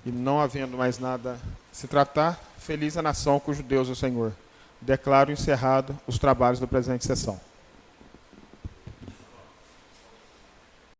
e, não havendo mais nada a se tratar, feliz a nação cujo Deus é o Senhor. Declaro encerrado os trabalhos da presente sessão.